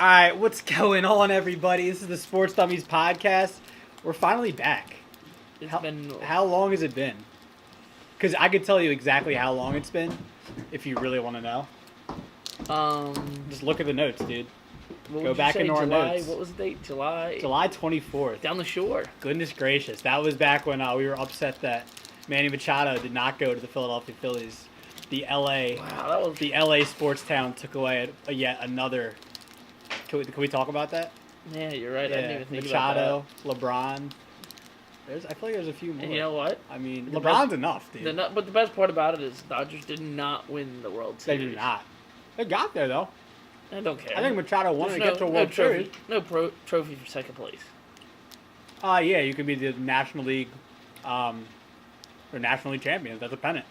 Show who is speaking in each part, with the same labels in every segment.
Speaker 1: All right, what's going on, everybody? This is the Sports Dummies Podcast. We're finally back. How long has it been? Because I could tell you exactly how long it's been, if you really want to know. Just look at the notes, dude. Go back into our notes.
Speaker 2: What was the date? July
Speaker 1: 24th.
Speaker 2: Down the shore.
Speaker 1: Goodness gracious. That was back when we were upset that Manny Machado did not go to the Philadelphia Phillies. The LA sports town took away yet another. Can we talk about that?
Speaker 2: Yeah, you're right.
Speaker 1: Yeah.
Speaker 2: I didn't even think
Speaker 1: Machado,
Speaker 2: about
Speaker 1: LeBron. I feel like there's a few more.
Speaker 2: And you know what?
Speaker 1: I mean, LeBron's enough, dude.
Speaker 2: But the best part about it is Dodgers did not win the World Series.
Speaker 1: They did not. They got there, though.
Speaker 2: I don't care.
Speaker 1: I think Machado wanted to get to a World Series.
Speaker 2: No trophy for second place.
Speaker 1: Yeah, you could be the National League, or National League champions. That's a pennant.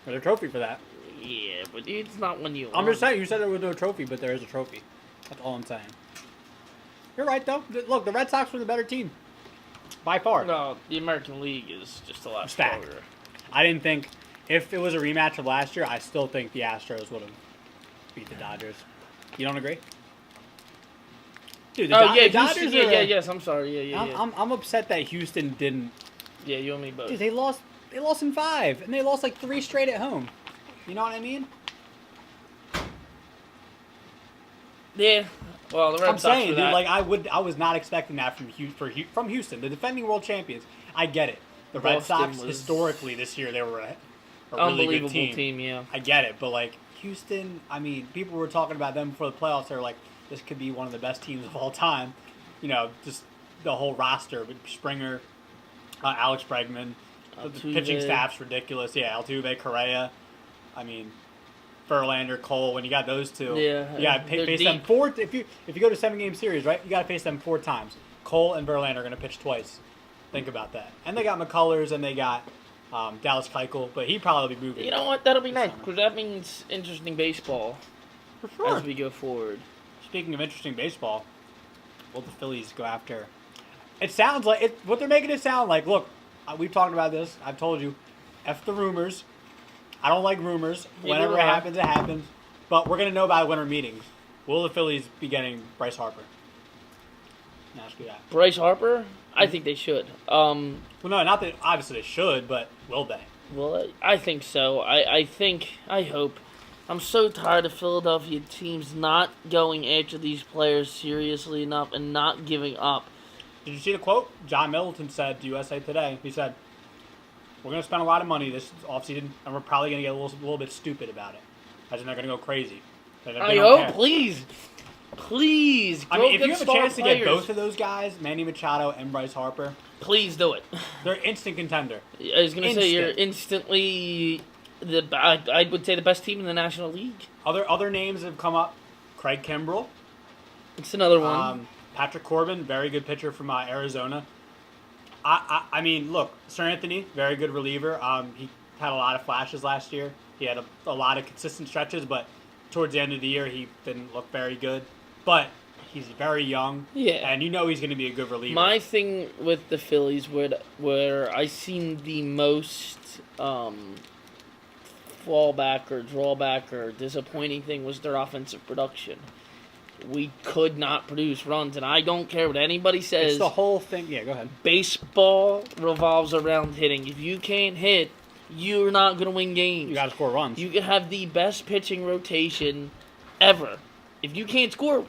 Speaker 1: There's a trophy for that.
Speaker 2: Yeah, but it's not when you.
Speaker 1: I'm just saying. You said there was no trophy, but there is a trophy. That's all I'm saying. You're right, though. Look, the Red Sox were the better team. By far.
Speaker 2: No, the American League is just a lot
Speaker 1: stacked.
Speaker 2: stronger.
Speaker 1: I didn't think, if it was a rematch of last year, I still think the Astros would have beat the Dodgers. You don't agree? Dude, the Dodgers
Speaker 2: yes, I'm sorry. Yeah.
Speaker 1: I'm upset that Houston didn't.
Speaker 2: Yeah, you and me both.
Speaker 1: Dude, they lost in 5, and they lost like 3 straight at home. You know what I mean?
Speaker 2: Yeah. Well, the Red Sox
Speaker 1: saying,
Speaker 2: dude,
Speaker 1: like I was not expecting that from Houston, the defending world champions. I get it. The Red Sox historically this year they were a really good
Speaker 2: team. Yeah.
Speaker 1: I get it, but like Houston, I mean, people were talking about them before the playoffs. They're like, this could be one of the best teams of all time. You know, just the whole roster with Springer, Alex Bregman, the pitching staff's ridiculous. Yeah, Altuve, Correa. I mean, Verlander, Cole. When you got those two, you got to face them 4. If you go to 7-game series, right, you got to face them 4 times. Cole and Verlander are going to pitch twice. Think about that. And they got McCullers and they got Dallas Keuchel, but he'd probably be moving.
Speaker 2: You know what? That'll be nice because that means interesting baseball
Speaker 1: for sure
Speaker 2: as we go forward.
Speaker 1: Speaking of interesting baseball, will the Phillies go after? It sounds like what they're making it sound like. Look, we've talked about this. I've told you, F the rumors. I don't like rumors. Whenever it happens, it happens. But we're going to know by winter meetings. Will the Phillies be getting Bryce Harper? Ask you that.
Speaker 2: Bryce Harper? I think they should.
Speaker 1: Well, no, not that obviously they should, but will they?
Speaker 2: Well, I think so. I hope. I'm so tired of Philadelphia teams not going after these players seriously enough and not giving up.
Speaker 1: Did you see the quote? John Middleton said to USA Today, he said, we're going to spend a lot of money this offseason, and we're probably going to get a little bit stupid about it. As in, they're going to go crazy.
Speaker 2: I hope, please. Please.
Speaker 1: I mean, if you have a chance to get both of those guys, Manny Machado and Bryce Harper,
Speaker 2: please do it.
Speaker 1: They're instant contender.
Speaker 2: I was going to say, you're instantly, I would say, the best team in the National League.
Speaker 1: Other names have come up. Craig Kimbrell.
Speaker 2: It's another one.
Speaker 1: Patrick Corbin, very good pitcher from Arizona. I mean, look, Sir Anthony, very good reliever. He had a lot of flashes last year. He had a lot of consistent stretches, but towards the end of the year, he didn't look very good. But he's very young, and you know he's going to be a good reliever.
Speaker 2: My thing with the Phillies, where I seen the most fallback or drawback or disappointing thing was their offensive production. We could not produce runs, and I don't care what anybody says.
Speaker 1: It's the whole thing. Yeah, go ahead.
Speaker 2: Baseball revolves around hitting. If you can't hit, you're not going to win games.
Speaker 1: You got to score runs.
Speaker 2: You can have the best pitching rotation ever. If you can't score...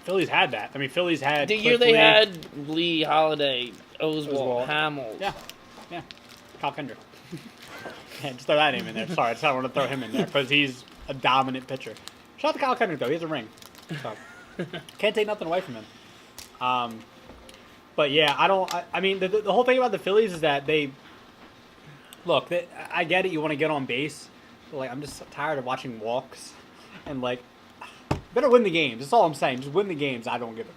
Speaker 1: Phillies had that. I mean, Phillies had...
Speaker 2: The year they had Lee, Holiday, Oswalt, Hamels.
Speaker 1: Yeah. Kyle Kendrick. Yeah, just throw that name in there. Sorry, I just want to throw him in there because he's a dominant pitcher. Shout out to Kyle Kendrick, though. He has a ring. So, can't take nothing away from him. But, yeah, I mean, the whole thing about the Phillies is that they... Look, I get it. You want to get on base. But, like, I'm just tired of watching walks. And, like, better win the games. That's all I'm saying. Just win the games. I don't give a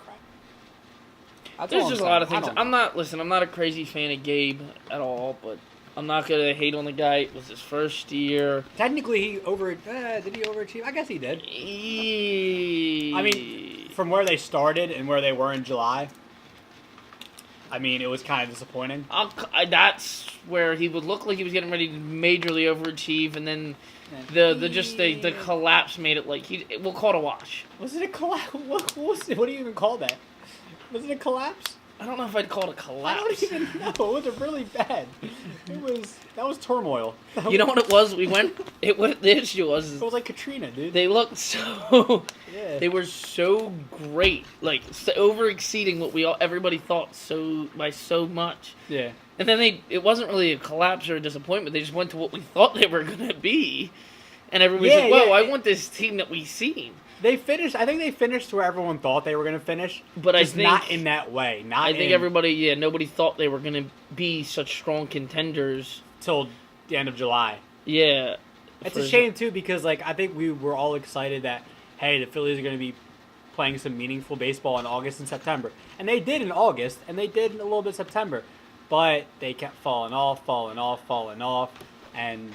Speaker 1: crap.
Speaker 2: There's just a lot of things. I'm not a crazy fan of Gabe at all, but I'm not going to hate on the guy. It was his first year.
Speaker 1: Technically, did he overachieve? I guess he did. I mean, from where they started and where they were in July, I mean, it was kind of disappointing.
Speaker 2: That's where he would look like he was getting ready to majorly overachieve, and then the collapse made it like we'll call it a wash.
Speaker 1: Was it a collapse? What do you even call that? Was it a collapse?
Speaker 2: I don't know if I'd call it a collapse.
Speaker 1: I don't even know. It was really bad. That was turmoil.
Speaker 2: You know what it was? The issue was.
Speaker 1: It was like Katrina, dude.
Speaker 2: They looked so.
Speaker 1: Yeah.
Speaker 2: They were so great, like over exceeding what everybody thought by so much.
Speaker 1: Yeah.
Speaker 2: And then it wasn't really a collapse or a disappointment. They just went to what we thought they were gonna be, and everybody's like, "Whoa, I want this team that we've seen."
Speaker 1: I think they finished where everyone thought they were going to finish,
Speaker 2: but
Speaker 1: just not in that way.
Speaker 2: Nobody thought they were going to be such strong contenders
Speaker 1: till the end of July.
Speaker 2: Yeah,
Speaker 1: it's a shame too because I think we were all excited that the Phillies are going to be playing some meaningful baseball in August and September, and they did in August, and they did in a little bit of September, but they kept falling off, and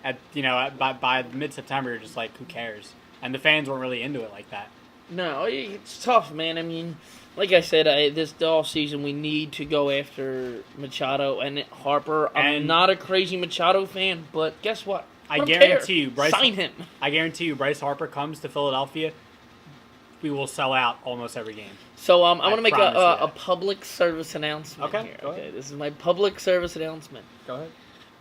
Speaker 1: by mid-September, you're just like, who cares? And the fans weren't really into it like that.
Speaker 2: No, it's tough, man. I mean, like I said, this off season we need to go after Machado and Harper. I'm not a crazy Machado fan, but guess what?
Speaker 1: I guarantee you,
Speaker 2: sign him.
Speaker 1: I guarantee you, Bryce Harper comes to Philadelphia, we will sell out almost every game.
Speaker 2: So I'm going to make a public service announcement here.
Speaker 1: Go ahead.
Speaker 2: Okay, this is my public service announcement.
Speaker 1: Go ahead.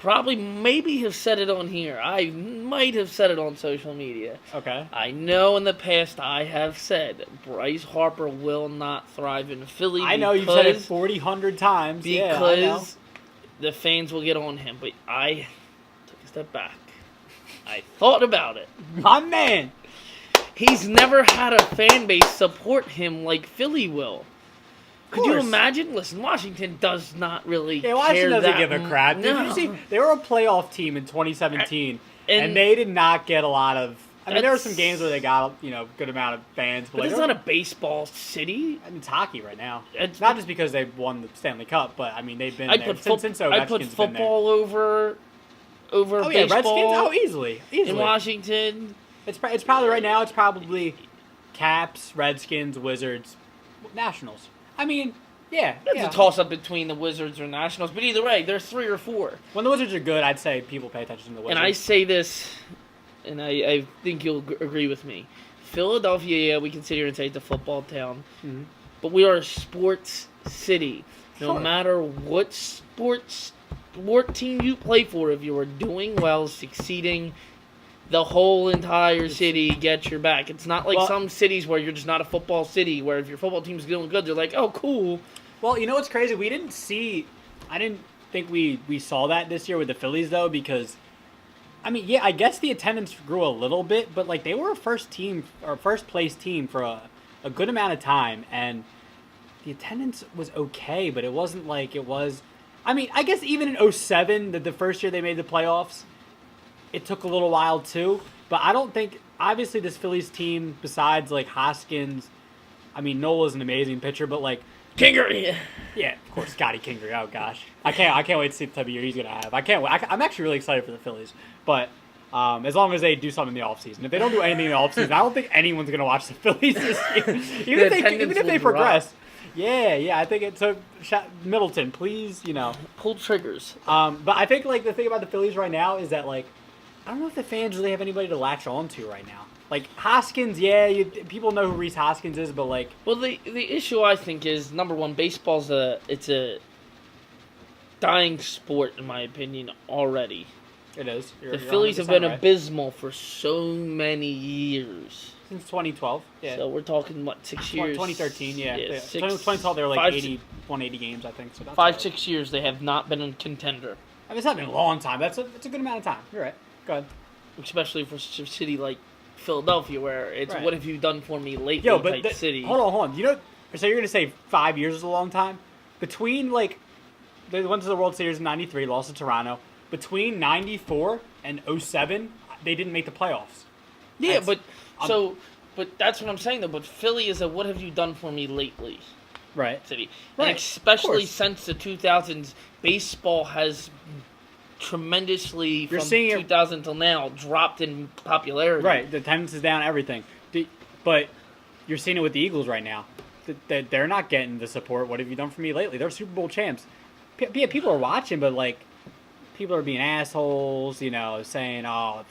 Speaker 2: Maybe have said it on here. I might have said it on social media.
Speaker 1: Okay.
Speaker 2: I know in the past I have said Bryce Harper will not thrive in Philly.
Speaker 1: I know you've said it 400 times.
Speaker 2: Because the fans will get on him. But I took a step back. I thought about it.
Speaker 1: My man.
Speaker 2: He's never had a fan base support him like Philly will. Could you imagine? Listen, Washington does not really care.
Speaker 1: Washington doesn't give a crap.
Speaker 2: No.
Speaker 1: Did you see? They were a playoff team in 2017, and they did not get a lot of. I mean, there were some games where they got good amount of fans.
Speaker 2: But it's not a baseball city.
Speaker 1: I mean, it's hockey right now. It's not just because they won the Stanley Cup, but I mean they've been there since Ovechkin's
Speaker 2: I put football over baseball.
Speaker 1: Yeah, Redskins. Oh, easily.
Speaker 2: In Washington,
Speaker 1: it's probably right now. It's probably Caps, Redskins, Wizards, Nationals. I mean,
Speaker 2: It's a toss-up between the Wizards or Nationals, but either way, there's 3 or 4.
Speaker 1: When the Wizards are good, I'd say people pay attention to the Wizards.
Speaker 2: And I say this, and I think you'll agree with me. Philadelphia, we can sit here and say it's a football town, but we are a sports city. No matter what sport team you play for, if you are doing well, succeeding, the whole entire city gets your back. It's not like some cities where you're just not a football city, where if your football team's doing good, they're like, oh, cool.
Speaker 1: Well, you know what's crazy? I didn't think we saw that this year with the Phillies, though, because, I mean, I guess the attendance grew a little bit, but, they were a first-place team for a good amount of time, and the attendance was okay, but it wasn't like it was. I mean, I guess even in 2007, the first year they made the playoffs, it took a little while too, but I don't think, obviously this Phillies team, besides Hoskins, I mean, Nola's an amazing pitcher, but
Speaker 2: Kingery.
Speaker 1: Yeah, of course, Scotty Kingery. Oh gosh, I can't wait to see the type of year he's gonna have. I'm actually really excited for the Phillies, but as long as they do something in the offseason. If they don't do anything in the offseason, I don't think anyone's gonna watch the Phillies this year. even if they progress. Yeah, I think it took Middleton, please,
Speaker 2: pull triggers.
Speaker 1: But I think the thing about the Phillies right now is that I don't know if the fans really have anybody to latch on to right now. Hoskins, people know who Reese Hoskins is, but
Speaker 2: well, the issue I think is, number one, baseball's it's a dying sport in my opinion already.
Speaker 1: It is.
Speaker 2: The Phillies have been abysmal for so many years.
Speaker 1: Since 2012. Yeah.
Speaker 2: So we're talking 6 years.
Speaker 1: 2013. Yeah. 2012 they were 180 games, I think. So that's
Speaker 2: 5-6 years they have not been a contender.
Speaker 1: I mean, it's not been a long time. It's a good amount of time. You're right. Go ahead.
Speaker 2: Especially for a city like Philadelphia, where it's what have you done for me lately type city.
Speaker 1: Hold on. So you're going to say 5 years is a long time? Between, they went to the World Series in 93, lost to Toronto. Between 94 and 07, they didn't make the playoffs.
Speaker 2: Yeah, but that's what I'm saying, though. But Philly is a what have you done for me lately city.
Speaker 1: Right.
Speaker 2: And especially since the 2000s, baseball has tremendously, from 2000 till now, dropped in popularity.
Speaker 1: Right, the attendance is down, everything. But you're seeing it with the Eagles right now. They're not getting the support. What have you done for me lately? They're Super Bowl champs. yeah, people are watching, but like, people are being assholes, you know, saying, "Oh,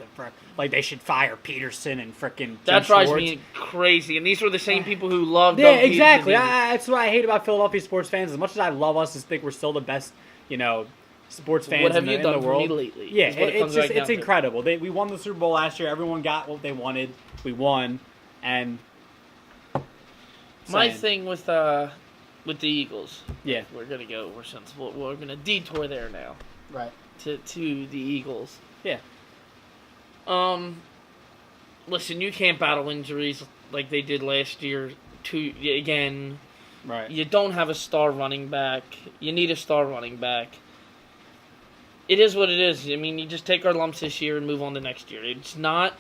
Speaker 1: like they should fire Peterson and frickin'
Speaker 2: That drives
Speaker 1: Schwartz."
Speaker 2: me crazy. And these were the same people who loved.
Speaker 1: Yeah,
Speaker 2: Doug Peterson.
Speaker 1: exactly. That's what I hate about Philadelphia sports fans. As much as I love us and think we're still the best, you know, sports fans
Speaker 2: What have
Speaker 1: in
Speaker 2: you
Speaker 1: the
Speaker 2: done
Speaker 1: world.
Speaker 2: for me lately?
Speaker 1: Yeah,
Speaker 2: It's
Speaker 1: it's incredible. We won the Super Bowl last year. Everyone got what they wanted. We won, and
Speaker 2: my thing with the Eagles.
Speaker 1: Yeah,
Speaker 2: we're sensible. We're gonna detour there now.
Speaker 1: Right.
Speaker 2: To the Eagles.
Speaker 1: Yeah.
Speaker 2: Listen, you can't battle injuries like they did last year. Again.
Speaker 1: Right.
Speaker 2: You don't have a star running back. You need a star running back. It is what it is. I mean, you just take our lumps this year and move on to next year. There's nothing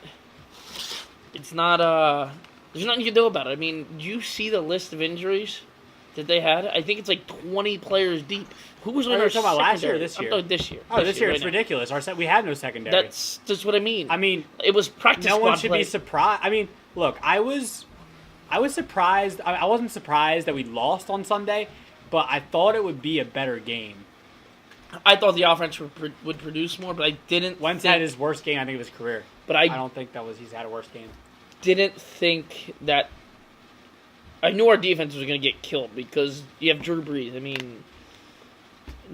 Speaker 2: you can do about it. I mean, you see the list of injuries that they had? I think it's like 20 players deep. Who was on our
Speaker 1: talking about last year or this year?
Speaker 2: This year.
Speaker 1: Oh, this year it's
Speaker 2: right
Speaker 1: ridiculous. We had no secondary.
Speaker 2: That's just what I mean.
Speaker 1: I mean,
Speaker 2: it was practice
Speaker 1: no one should
Speaker 2: play.
Speaker 1: be surprised. I mean, look, I was surprised. I wasn't surprised that we lost on Sunday, but I thought it would be a better game.
Speaker 2: I thought the offense would produce more, but I didn't.
Speaker 1: Wentz had his worst game, I think, of his career.
Speaker 2: But
Speaker 1: I don't think he's had a worse game.
Speaker 2: Didn't think that. I knew our defense was going to get killed because you have Drew Brees. I mean,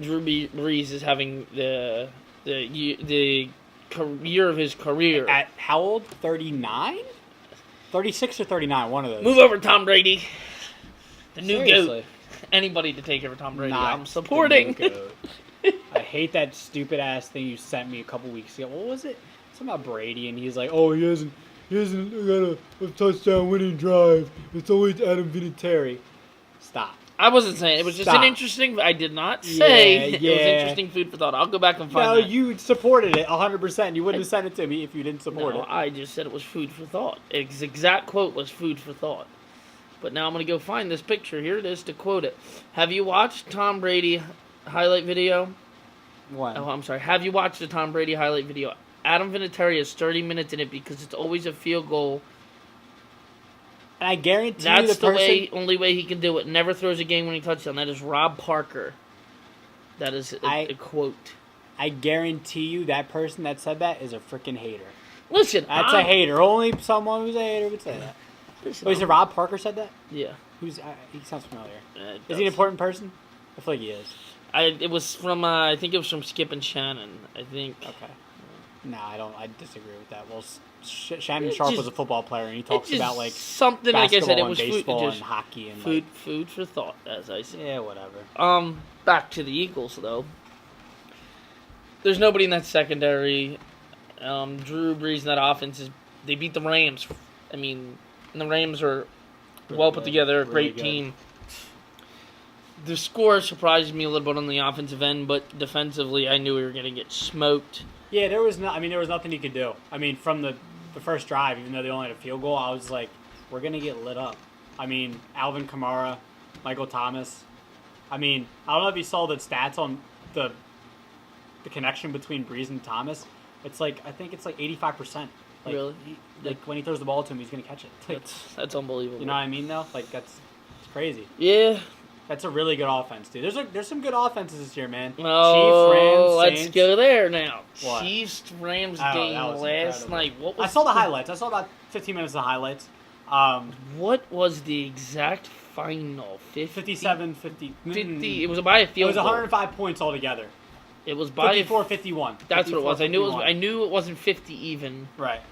Speaker 2: Drew Brees is having the year of his career.
Speaker 1: At how old? 39? 36 or 39, one of those.
Speaker 2: Move over, Tom Brady. The new
Speaker 1: Seriously.
Speaker 2: GOAT. Anybody to take over Tom Brady,
Speaker 1: Not
Speaker 2: I'm supporting.
Speaker 1: the new GOAT. I hate that stupid ass thing you sent me a couple weeks ago. What was it? Something about Brady, and he's like, "Oh, he hasn't got a touchdown winning drive. It's always Adam Vinatieri." Stop.
Speaker 2: I wasn't saying it was just an interesting. I did not say it was interesting food for thought. I'll go back and find.
Speaker 1: No,
Speaker 2: that.
Speaker 1: you supported it 100%. You wouldn't have sent it to me if you didn't support it.
Speaker 2: I just said it was food for thought. Its exact quote was food for thought. But now I'm going to go find this picture. Here it is to quote it. Have you watched Tom Brady highlight video?
Speaker 1: What?
Speaker 2: Oh, I'm sorry. Have you watched the Tom Brady highlight video? Adam Vinatieri has 30 minutes in it because it's always a field goal.
Speaker 1: And I guarantee
Speaker 2: that's the only way he can do it. Never throws a game-winning touchdown. That is Rob Parker. That is a quote.
Speaker 1: I guarantee you that person that said that is a freaking hater.
Speaker 2: Listen,
Speaker 1: that's a hater. Only someone who's a hater would say that. Listen, wait, so Rob Parker said that?
Speaker 2: Yeah.
Speaker 1: He sounds familiar. Is he an important person? I feel like he is.
Speaker 2: It was from, I think it was from Skip and Shannon, I think.
Speaker 1: Okay. No, I disagree with that. Well, Shannon Sharp was a football player, and he talks about, like,
Speaker 2: something, like I said, it was
Speaker 1: baseball and hockey. And
Speaker 2: food for thought, as I said.
Speaker 1: Yeah, whatever.
Speaker 2: Back to the Eagles, though. There's nobody in that secondary. Drew Brees in that offense, they beat the Rams. I mean, and the Rams are well put together, a great team. The score surprised me a little bit on the offensive end, but defensively, I knew we were going to get smoked.
Speaker 1: Yeah, there was nothing he could do. I mean, from the first drive, even though they only had a field goal, I was like, we're going to get lit up. I mean, Alvin Kamara, Michael Thomas. I mean, I don't know if you saw the stats on the connection between Brees and Thomas. It's like, I think it's like 85%. Like,
Speaker 2: really?
Speaker 1: When he throws the ball to him, he's going to catch it. Like,
Speaker 2: that's unbelievable.
Speaker 1: You know what I mean, though? Like, it's crazy.
Speaker 2: Yeah.
Speaker 1: That's a really good offense, dude. There's some good offenses this year, man.
Speaker 2: Oh,
Speaker 1: Chiefs, Rams,
Speaker 2: Saints. Let's go there now.
Speaker 1: What?
Speaker 2: Chiefs Rams game last night. What was
Speaker 1: I saw the highlights. I saw about 15 minutes of highlights.
Speaker 2: What was the exact final?
Speaker 1: 57-50.
Speaker 2: 50. It was by a field goal.
Speaker 1: It was 105 points altogether.
Speaker 2: It was by
Speaker 1: 54-51.
Speaker 2: That's what it was. I knew it wasn't 50 even.
Speaker 1: Right.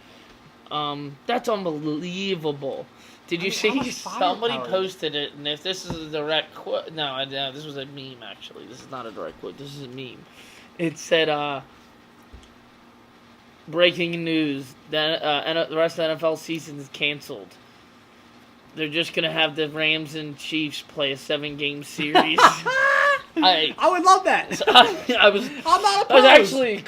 Speaker 2: That's unbelievable. Did you see somebody posted it? And if this is a direct quote, no, this was a meme. Actually, this is not a direct quote. This is a meme. It said, "Breaking news: that the rest of the NFL season is canceled. They're just gonna have the Rams and Chiefs play a 7-game series."
Speaker 1: I would love that.
Speaker 2: I was actually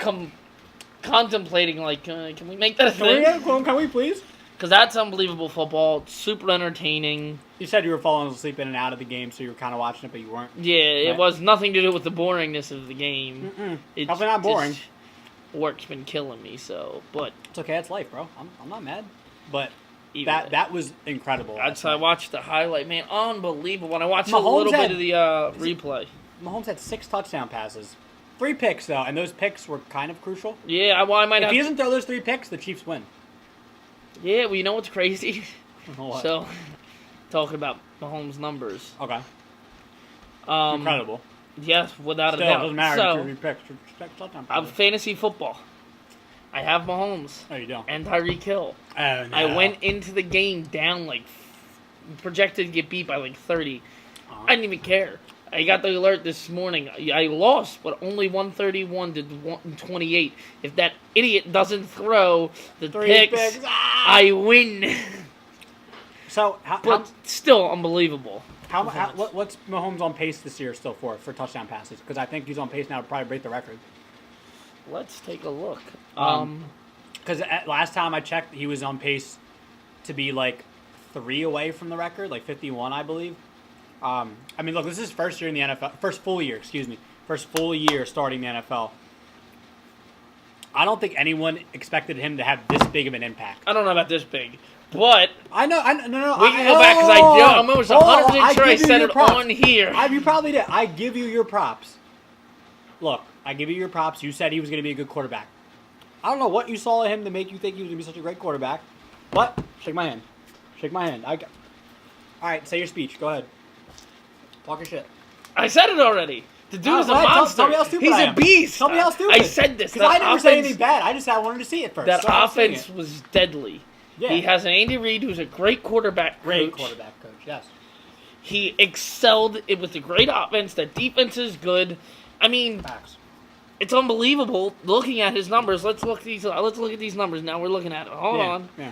Speaker 2: contemplating, like, can we make that a thing?
Speaker 1: Can we please?
Speaker 2: Because that's unbelievable football. It's super entertaining.
Speaker 1: You said you were falling asleep in and out of the game, so you were kind of watching it, but you weren't.
Speaker 2: Yeah, it was nothing to do with the boringness of the game.
Speaker 1: It's definitely not boring.
Speaker 2: Work's been killing me, but
Speaker 1: it's okay. It's life, bro. I'm not mad, but that was incredible.
Speaker 2: I watched the highlight, man. Unbelievable. When I watched a little bit of the replay.
Speaker 1: Mahomes had 6 touchdown passes. 3 picks, though, and those picks were kind of crucial.
Speaker 2: Yeah, well, I might
Speaker 1: If
Speaker 2: have...
Speaker 1: he doesn't throw those 3 picks, the Chiefs win.
Speaker 2: Yeah, well, you know what's crazy?
Speaker 1: What?
Speaker 2: So, talking about Mahomes' numbers.
Speaker 1: Okay. Incredible.
Speaker 2: Yes, without
Speaker 1: Still,
Speaker 2: a doubt.
Speaker 1: doesn't matter.
Speaker 2: So,
Speaker 1: 3 picks. Touchdown
Speaker 2: I'm
Speaker 1: passes.
Speaker 2: fantasy football. I have Mahomes.
Speaker 1: Oh, you don't.
Speaker 2: And Tyreek Hill.
Speaker 1: Oh, no.
Speaker 2: I went into the game down projected to get beat by 30. I didn't even care. I got the alert this morning. I lost, but only 131 to 128. If that idiot doesn't throw the
Speaker 1: 3
Speaker 2: picks, I win.
Speaker 1: So,
Speaker 2: But still unbelievable.
Speaker 1: What's Mahomes on pace this year still for touchdown passes? Because I think he's on pace now to probably break the record.
Speaker 2: Let's take a look.
Speaker 1: Because last time I checked, he was on pace to be 3 away from the record, 51, I believe. I mean, look, this is his first year in the NFL. First full year starting the NFL. I don't think anyone expected him to have this big of an impact.
Speaker 2: I don't know about this big, but
Speaker 1: No.
Speaker 2: we can go back because I'm almost 100% sure I said it on here.
Speaker 1: You probably did. I give you your props. Look, I give you your props. You said he was going to be a good quarterback. I don't know what you saw in him to make you think he was going to be such a great quarterback. But shake my hand. All right, say your speech. Go ahead. Talk your shit.
Speaker 2: I said it already. The dude is a
Speaker 1: ahead.
Speaker 2: monster.
Speaker 1: Tell me how stupid
Speaker 2: He's
Speaker 1: I
Speaker 2: a
Speaker 1: am.
Speaker 2: beast.
Speaker 1: Tell me how stupid.
Speaker 2: I said this.
Speaker 1: Because I never said anything bad. I just wanted to see it first.
Speaker 2: That
Speaker 1: So I'm seeing
Speaker 2: offense
Speaker 1: it.
Speaker 2: was deadly.
Speaker 1: Yeah.
Speaker 2: He has an Andy Reid who's a great quarterback
Speaker 1: Great
Speaker 2: coach.
Speaker 1: quarterback coach, yes.
Speaker 2: He excelled it with a great offense. That defense is good. I mean,
Speaker 1: Facts.
Speaker 2: it's unbelievable looking at his numbers. Let's look at these numbers now. We're looking at it. Hold on.
Speaker 1: Yeah.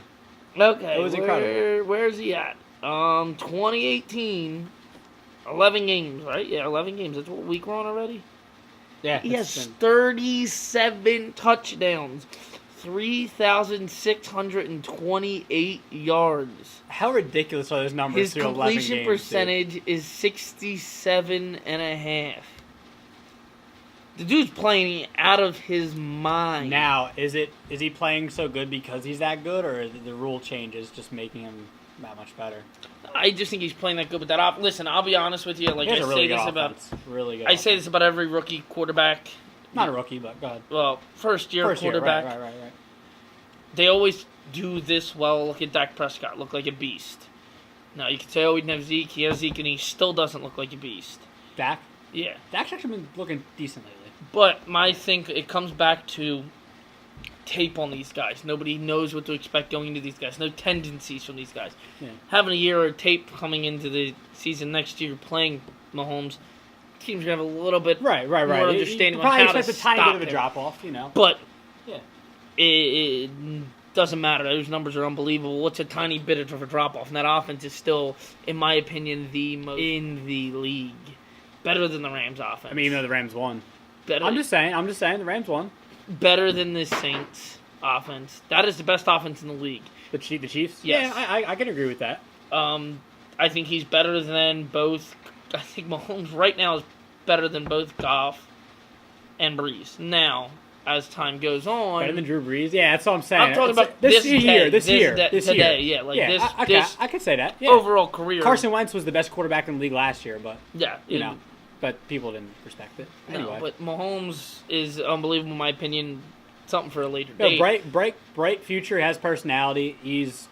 Speaker 2: Okay.
Speaker 1: It was incredible.
Speaker 2: Where's he at? 2018, 11 games, right? Yeah, 11 games. That's what week we're on already.
Speaker 1: Yeah.
Speaker 2: He has 37 touchdowns, 3,628 yards.
Speaker 1: How ridiculous are those numbers
Speaker 2: His
Speaker 1: through 11
Speaker 2: completion
Speaker 1: games,
Speaker 2: percentage is 67.5%. The dude's playing out of his mind.
Speaker 1: Now, is he playing so good because he's that good, or is it the rule changes just making him that much better?
Speaker 2: I just think he's playing that good with that off. Listen, I'll be honest with you.
Speaker 1: He has a really good offense. I
Speaker 2: say this about every rookie quarterback.
Speaker 1: Not a rookie, but go ahead.
Speaker 2: Well, first year quarterback.
Speaker 1: Right.
Speaker 2: They always do this well. Look at Dak Prescott. Look like a beast. Now, you can say, oh, he didn't have Zeke. He has Zeke, and he still doesn't look like a beast.
Speaker 1: Dak?
Speaker 2: Yeah.
Speaker 1: Dak's actually been looking decent lately.
Speaker 2: But I think it comes back to tape on these guys. Nobody knows what to expect going into these guys. No tendencies from these guys.
Speaker 1: Yeah.
Speaker 2: Having a year of tape coming into the season next year playing Mahomes, teams are going to have a little bit more understanding on how to
Speaker 1: expect a tiny
Speaker 2: stop
Speaker 1: bit of a
Speaker 2: him.
Speaker 1: drop-off,
Speaker 2: But
Speaker 1: yeah.
Speaker 2: it doesn't matter. Those numbers are unbelievable. What's a tiny bit of a drop-off? And that offense is still, in my opinion, the most in the league. Better than the Rams offense.
Speaker 1: I mean, even though the Rams won.
Speaker 2: Better,
Speaker 1: I'm just saying, the Rams won.
Speaker 2: better than the Saints offense. That is the best offense in the league.
Speaker 1: The Chiefs?
Speaker 2: Yes.
Speaker 1: Yeah, I can agree with that.
Speaker 2: I think he's better than both. I think Mahomes right now is better than both Goff and Breeze. Now, as time goes on,
Speaker 1: Better than Drew Brees? Yeah, that's what I'm saying.
Speaker 2: I'm talking about
Speaker 1: this
Speaker 2: year, today. Yeah, like
Speaker 1: yeah,
Speaker 2: this
Speaker 1: I could say that. Yeah.
Speaker 2: overall career.
Speaker 1: Carson Wentz was the best quarterback in the league last year, but
Speaker 2: Yeah,
Speaker 1: but people didn't respect it. Anyway.
Speaker 2: No, but Mahomes is unbelievable in my opinion. Something for a later
Speaker 1: No,
Speaker 2: date.
Speaker 1: bright future, has personality. He's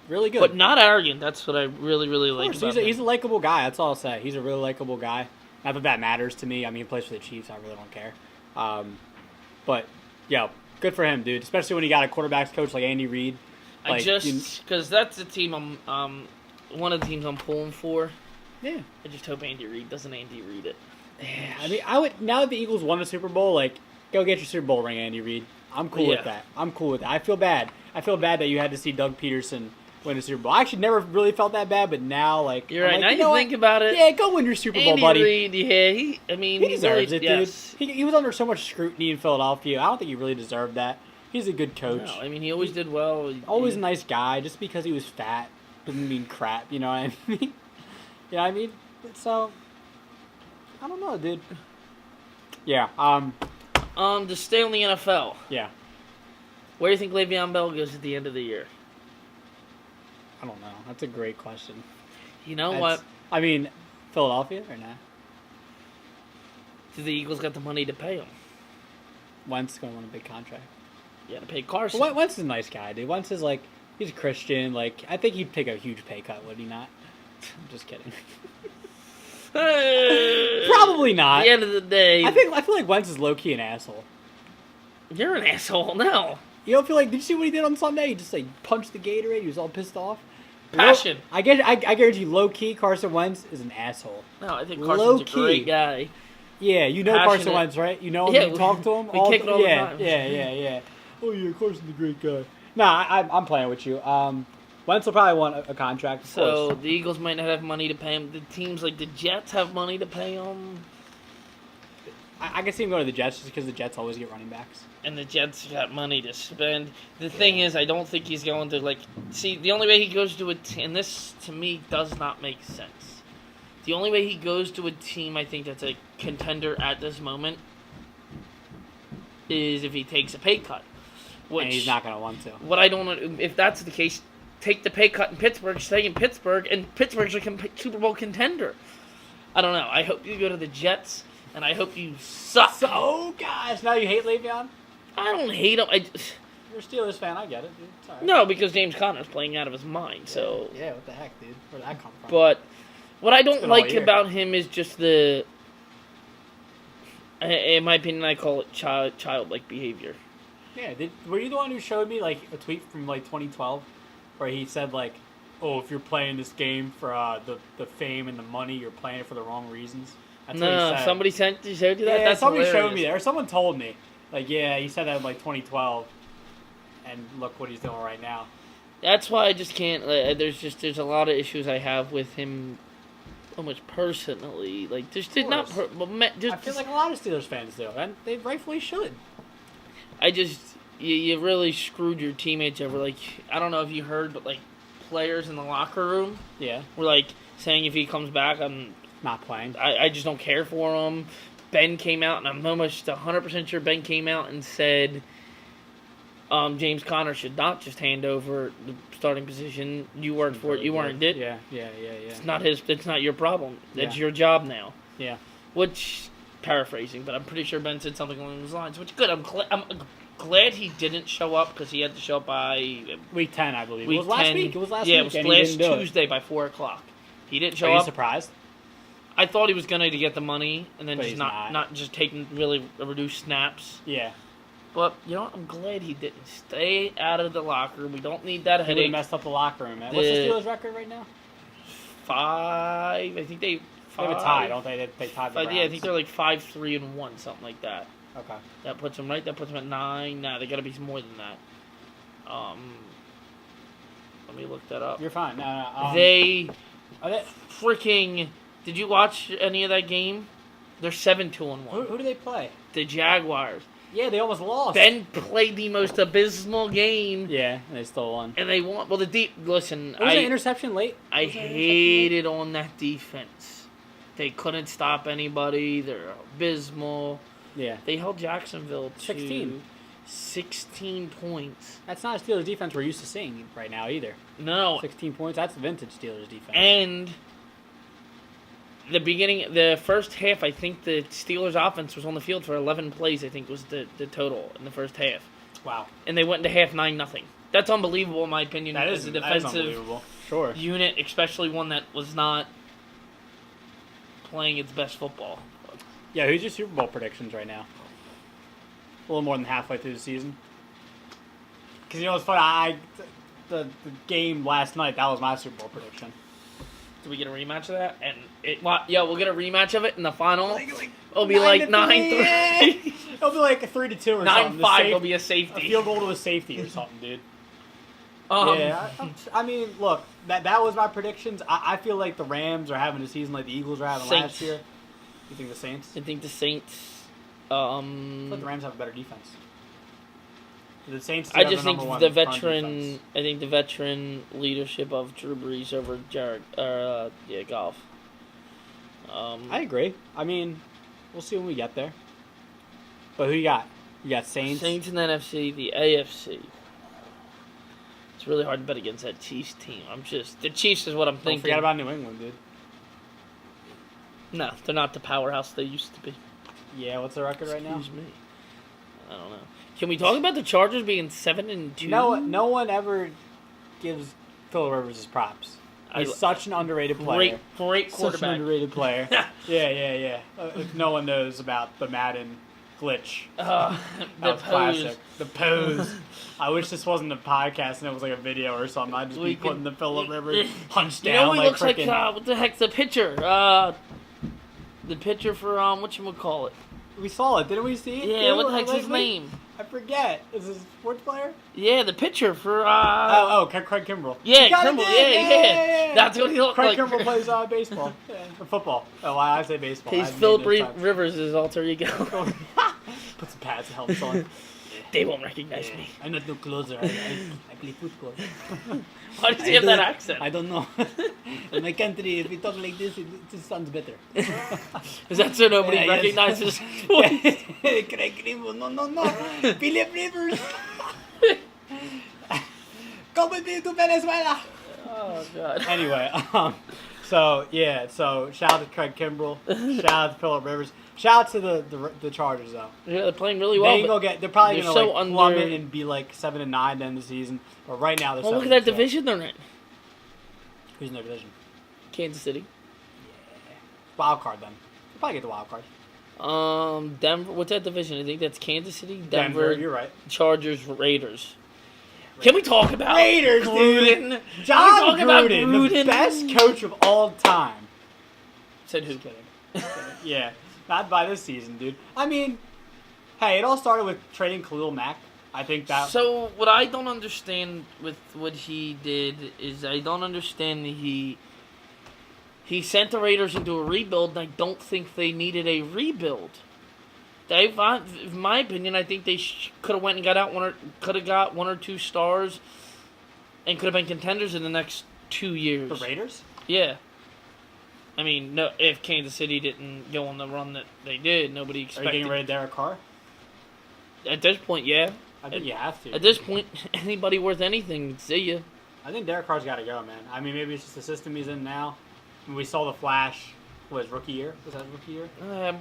Speaker 1: really good.
Speaker 2: But not arrogant. That's what I really, really like about him.
Speaker 1: He's a likable guy. That's all I'll say. He's a really likable guy. Not that matters to me. I mean, he plays for the Chiefs. I really don't care. But, yeah, good for him, dude. Especially when he got a quarterback's coach like Andy Reid.
Speaker 2: Because that's the team one of the teams I'm pulling for.
Speaker 1: Yeah.
Speaker 2: I just hope Andy Reid doesn't Andy Reid it.
Speaker 1: Yeah, I mean, I would, now that the Eagles won a Super Bowl, go get your Super Bowl ring, Andy Reid. I'm cool with that. I feel bad. I feel bad that you had to see Doug Peterson win a Super Bowl. I actually never really felt that bad, but now,
Speaker 2: you're right. Now you think about it.
Speaker 1: Yeah, go win your Super Bowl, buddy.
Speaker 2: Andy Reid, he
Speaker 1: deserves it,
Speaker 2: yes.
Speaker 1: dude. He was under so much scrutiny in Philadelphia. I don't think he really deserved that. He's a good coach.
Speaker 2: No, I mean, he always did well.
Speaker 1: Always a nice guy. Just because he was fat doesn't mean crap. You know what I mean? You know what I mean? So, I don't know, dude. Yeah.
Speaker 2: To stay on the NFL.
Speaker 1: Yeah.
Speaker 2: Where do you think Le'Veon Bell goes at the end of the year?
Speaker 1: I don't know. That's a great question.
Speaker 2: You know what?
Speaker 1: I mean, Philadelphia or not?
Speaker 2: Do the Eagles got the money to pay him?
Speaker 1: Wentz is going to want a big contract.
Speaker 2: You got to pay Carson.
Speaker 1: Well, Wentz is a nice guy, dude. Wentz is like, he's a Christian. Like, I think he'd take a huge pay cut, would he not? I'm just kidding. Probably not.
Speaker 2: At the end of the day,
Speaker 1: I feel like Wentz is low key an asshole.
Speaker 2: You're an asshole now.
Speaker 1: You don't feel like? Did you see what he did on Sunday? He just like punched the Gatorade. He was all pissed off.
Speaker 2: Passion.
Speaker 1: I guarantee you, low key, Carson Wentz is an asshole.
Speaker 2: No, I think Carson's a great guy.
Speaker 1: Yeah, you know
Speaker 2: Passionate.
Speaker 1: Carson Wentz, right? You know him.
Speaker 2: Yeah,
Speaker 1: you talk to him.
Speaker 2: We kick it all the time.
Speaker 1: Yeah. Oh yeah, Carson's a great guy. Nah, I'm playing with you. Wentz will probably want a contract.
Speaker 2: So
Speaker 1: course.
Speaker 2: the Eagles might not have money to pay him. The teams like the Jets have money to pay him.
Speaker 1: I can see him going to the Jets just because the Jets always get running backs.
Speaker 2: And the Jets got money to spend. The thing is, I don't think he's going to, see, the only way he goes to and this, to me, does not make sense. The only way he goes to a team, I think, that's a contender at this moment is if he takes a pay cut. Which,
Speaker 1: And he's not going to want to.
Speaker 2: What I don't, if that's the case, take the pay cut in Pittsburgh, stay in Pittsburgh, and Pittsburgh's a Super Bowl contender. I don't know. I hope you go to the Jets, and I hope you suck.
Speaker 1: Oh, gosh. Now you hate Le'Veon?
Speaker 2: I don't hate him.
Speaker 1: You're a Steelers fan. I get it, dude. It's all right.
Speaker 2: No, because James Conner's playing out of his mind. So
Speaker 1: Yeah, what the heck, dude? Where'd that come from?
Speaker 2: But what I don't
Speaker 1: been
Speaker 2: like
Speaker 1: all year.
Speaker 2: about him is just in my opinion, I call it childlike behavior.
Speaker 1: Yeah, were you the one who showed me like a tweet from like 2012 where he said like, "Oh, if you're playing this game for the fame and the money, you're playing it for the wrong reasons." That's what he said.
Speaker 2: Somebody showed you that.
Speaker 1: Yeah,
Speaker 2: That's
Speaker 1: somebody
Speaker 2: hilarious.
Speaker 1: showed me that, or someone told me. Like, yeah, he said that in like 2012, and look what he's doing right now.
Speaker 2: That's why I just can't. There's a lot of issues I have with him, almost personally. Like, just did not.
Speaker 1: I feel like a lot of Steelers fans do, and they rightfully should.
Speaker 2: You really screwed your teammates over. Like, I don't know if you heard, but like players in the locker room, were like saying if he comes back, I'm
Speaker 1: not playing.
Speaker 2: I just don't care for him. Ben came out, and I'm almost 100% sure Ben came out and said James Conner should not just hand over the starting position. You worked for it. You earned it.
Speaker 1: Yeah.
Speaker 2: It's not his. It's not your problem. It's your job now.
Speaker 1: Yeah.
Speaker 2: Which, paraphrasing, but I'm pretty sure Ben said something along those lines. Which good. I'm glad he didn't show up because he had to show up by
Speaker 1: week 10, I believe.
Speaker 2: Week
Speaker 1: it was last
Speaker 2: 10.
Speaker 1: week. It was last
Speaker 2: yeah,
Speaker 1: week.
Speaker 2: Yeah, it was last Tuesday by 4:00. He didn't show
Speaker 1: Are you
Speaker 2: up.
Speaker 1: surprised?
Speaker 2: I thought he was going to get the money and then
Speaker 1: But
Speaker 2: just
Speaker 1: he's
Speaker 2: not just taking really reduced snaps.
Speaker 1: Yeah.
Speaker 2: But, you know what? I'm glad he didn't. Stay out of the locker room. We don't need that
Speaker 1: He would
Speaker 2: headache.
Speaker 1: have messed up the locker room, man. What's the Steelers record right now?
Speaker 2: 5. I think they...
Speaker 1: They have a tie, don't they? They tied the Browns.
Speaker 2: Yeah, I think they're like 5-3-1, something like that.
Speaker 1: Okay.
Speaker 2: That puts them right. That puts them at 9. Nah, they got to be more than that. Let me look that up.
Speaker 1: You're fine. No.
Speaker 2: They freaking... Did you watch any of that game? They're 7-2-1.
Speaker 1: Who do they play?
Speaker 2: The Jaguars.
Speaker 1: Yeah, they almost lost.
Speaker 2: Ben played the most abysmal game.
Speaker 1: Yeah, and they still won.
Speaker 2: And they won. Well, listen.
Speaker 1: Was an interception late?
Speaker 2: I hated on that defense. They couldn't stop anybody. They're abysmal.
Speaker 1: Yeah.
Speaker 2: They held Jacksonville to
Speaker 1: 16
Speaker 2: points.
Speaker 1: That's not a Steelers defense we're used to seeing right now either.
Speaker 2: No.
Speaker 1: 16 points. That's vintage Steelers defense.
Speaker 2: And the first half, I think the Steelers offense was on the field for 11 plays, I think was the total in the first half.
Speaker 1: Wow.
Speaker 2: And they went into half 9-0. That's unbelievable in my opinion.
Speaker 1: That
Speaker 2: as
Speaker 1: is
Speaker 2: a defensive
Speaker 1: unbelievable. Sure.
Speaker 2: unit, especially one that was not playing its best football.
Speaker 1: Yeah, who's your Super Bowl predictions right now? A little more than halfway through the season. Because you know what's funny? The game last night, that was my Super Bowl prediction.
Speaker 2: Do we get a rematch of that? And we'll get a rematch of it in the final. It'll be
Speaker 1: 9-3.
Speaker 2: 9-3.
Speaker 1: It'll be like a 3-2 or something.
Speaker 2: 9-5 will be a safety.
Speaker 1: A field goal to a safety or something, dude.
Speaker 2: Yeah.
Speaker 1: I mean, look, that was my predictions. I feel like the Rams are having a season like the Eagles were having last year. You think the Saints?
Speaker 2: I think the Saints.
Speaker 1: I feel like the Rams have a better defense. The Saints.
Speaker 2: I just think the veteran. I think the veteran leadership of Drew Brees over Goff.
Speaker 1: I agree. I mean, we'll see when we get there. But who you got? You got Saints.
Speaker 2: Saints in the NFC, the AFC. It's really hard to bet against that Chiefs team. The Chiefs is what I'm thinking.
Speaker 1: Don't forget about New England, dude.
Speaker 2: No, they're not the powerhouse they used to be.
Speaker 1: Yeah, what's the record right now?
Speaker 2: Excuse me. I don't know. Can we talk about the Chargers being 7-2?
Speaker 1: No one ever gives Phillip Rivers his props. He's such an underrated player.
Speaker 2: Great quarterback.
Speaker 1: Such an underrated player. Yeah. If no one knows about the Madden glitch.
Speaker 2: The
Speaker 1: that was
Speaker 2: pose.
Speaker 1: classic. The pose. I wish this wasn't a podcast and it was like a video or something. I'd just be putting the Phillip Rivers hunched down.
Speaker 2: You know, he
Speaker 1: like
Speaker 2: looks
Speaker 1: freaking...
Speaker 2: like what the heck's the pitcher? The pitcher for whatchamacallit?
Speaker 1: We saw it, didn't we see it?
Speaker 2: Yeah, what the heck's his name?
Speaker 1: I forget. Is this a sports player?
Speaker 2: Yeah, the pitcher for
Speaker 1: Craig Kimbrell.
Speaker 2: Yeah, Kimbrell. Yeah. That's what he looked
Speaker 1: Craig
Speaker 2: like.
Speaker 1: Kimbrell plays baseball. Or football. Oh, I say baseball.
Speaker 2: He's Phillip Rivers' alter ego.
Speaker 1: Put some pads and helmets on.
Speaker 2: They won't recognize me.
Speaker 1: I'm not no closer. I play football.
Speaker 2: Why does he have that accent?
Speaker 1: I don't know. In my country, if we talk like this, it just sounds better.
Speaker 2: Is that so nobody recognizes his voice?
Speaker 1: Craig Kimbrell, no. Phillip Rivers. Come with me to Venezuela.
Speaker 2: Oh, God.
Speaker 1: Anyway, so shout out to Craig Kimbrell. Shout out to Phillip Rivers. Shout out to the Chargers though.
Speaker 2: Yeah, they're playing really well.
Speaker 1: They're probably gonna plummet and be like 7-9 at the end of the season. But right now they're.
Speaker 2: Well, look at that division they're in.
Speaker 1: Who's in their division?
Speaker 2: Kansas City.
Speaker 1: Yeah. Wild card then. They'll probably get the wild card.
Speaker 2: Denver. What's that division? I think that's Kansas City, Denver.
Speaker 1: You're right.
Speaker 2: Chargers, Raiders. Can we talk about
Speaker 1: Raiders,
Speaker 2: Gruden?
Speaker 1: dude? John Gruden, the best coach of all time.
Speaker 2: Said who?
Speaker 1: Just kidding. Yeah. Not by this season, dude. I mean, hey, it all started with trading Khalil Mack. I think that...
Speaker 2: So, what I don't understand with what he did is I don't understand he sent the Raiders into a rebuild, and I don't think they needed a rebuild. In my opinion, I think they could have went and got one or two stars and could have been contenders in the next 2 years.
Speaker 1: The Raiders?
Speaker 2: Yeah. I mean, no. If Kansas City didn't go on the run that they did, nobody expected.
Speaker 1: Are you getting rid of Derek Carr?
Speaker 2: At this point, yeah.
Speaker 1: I think you have to.
Speaker 2: At this point, anybody worth anything, see ya.
Speaker 1: I think Derek Carr's got to go, man. I mean, maybe it's just the system he's in now. We saw the flash. Was rookie year? Was that rookie year?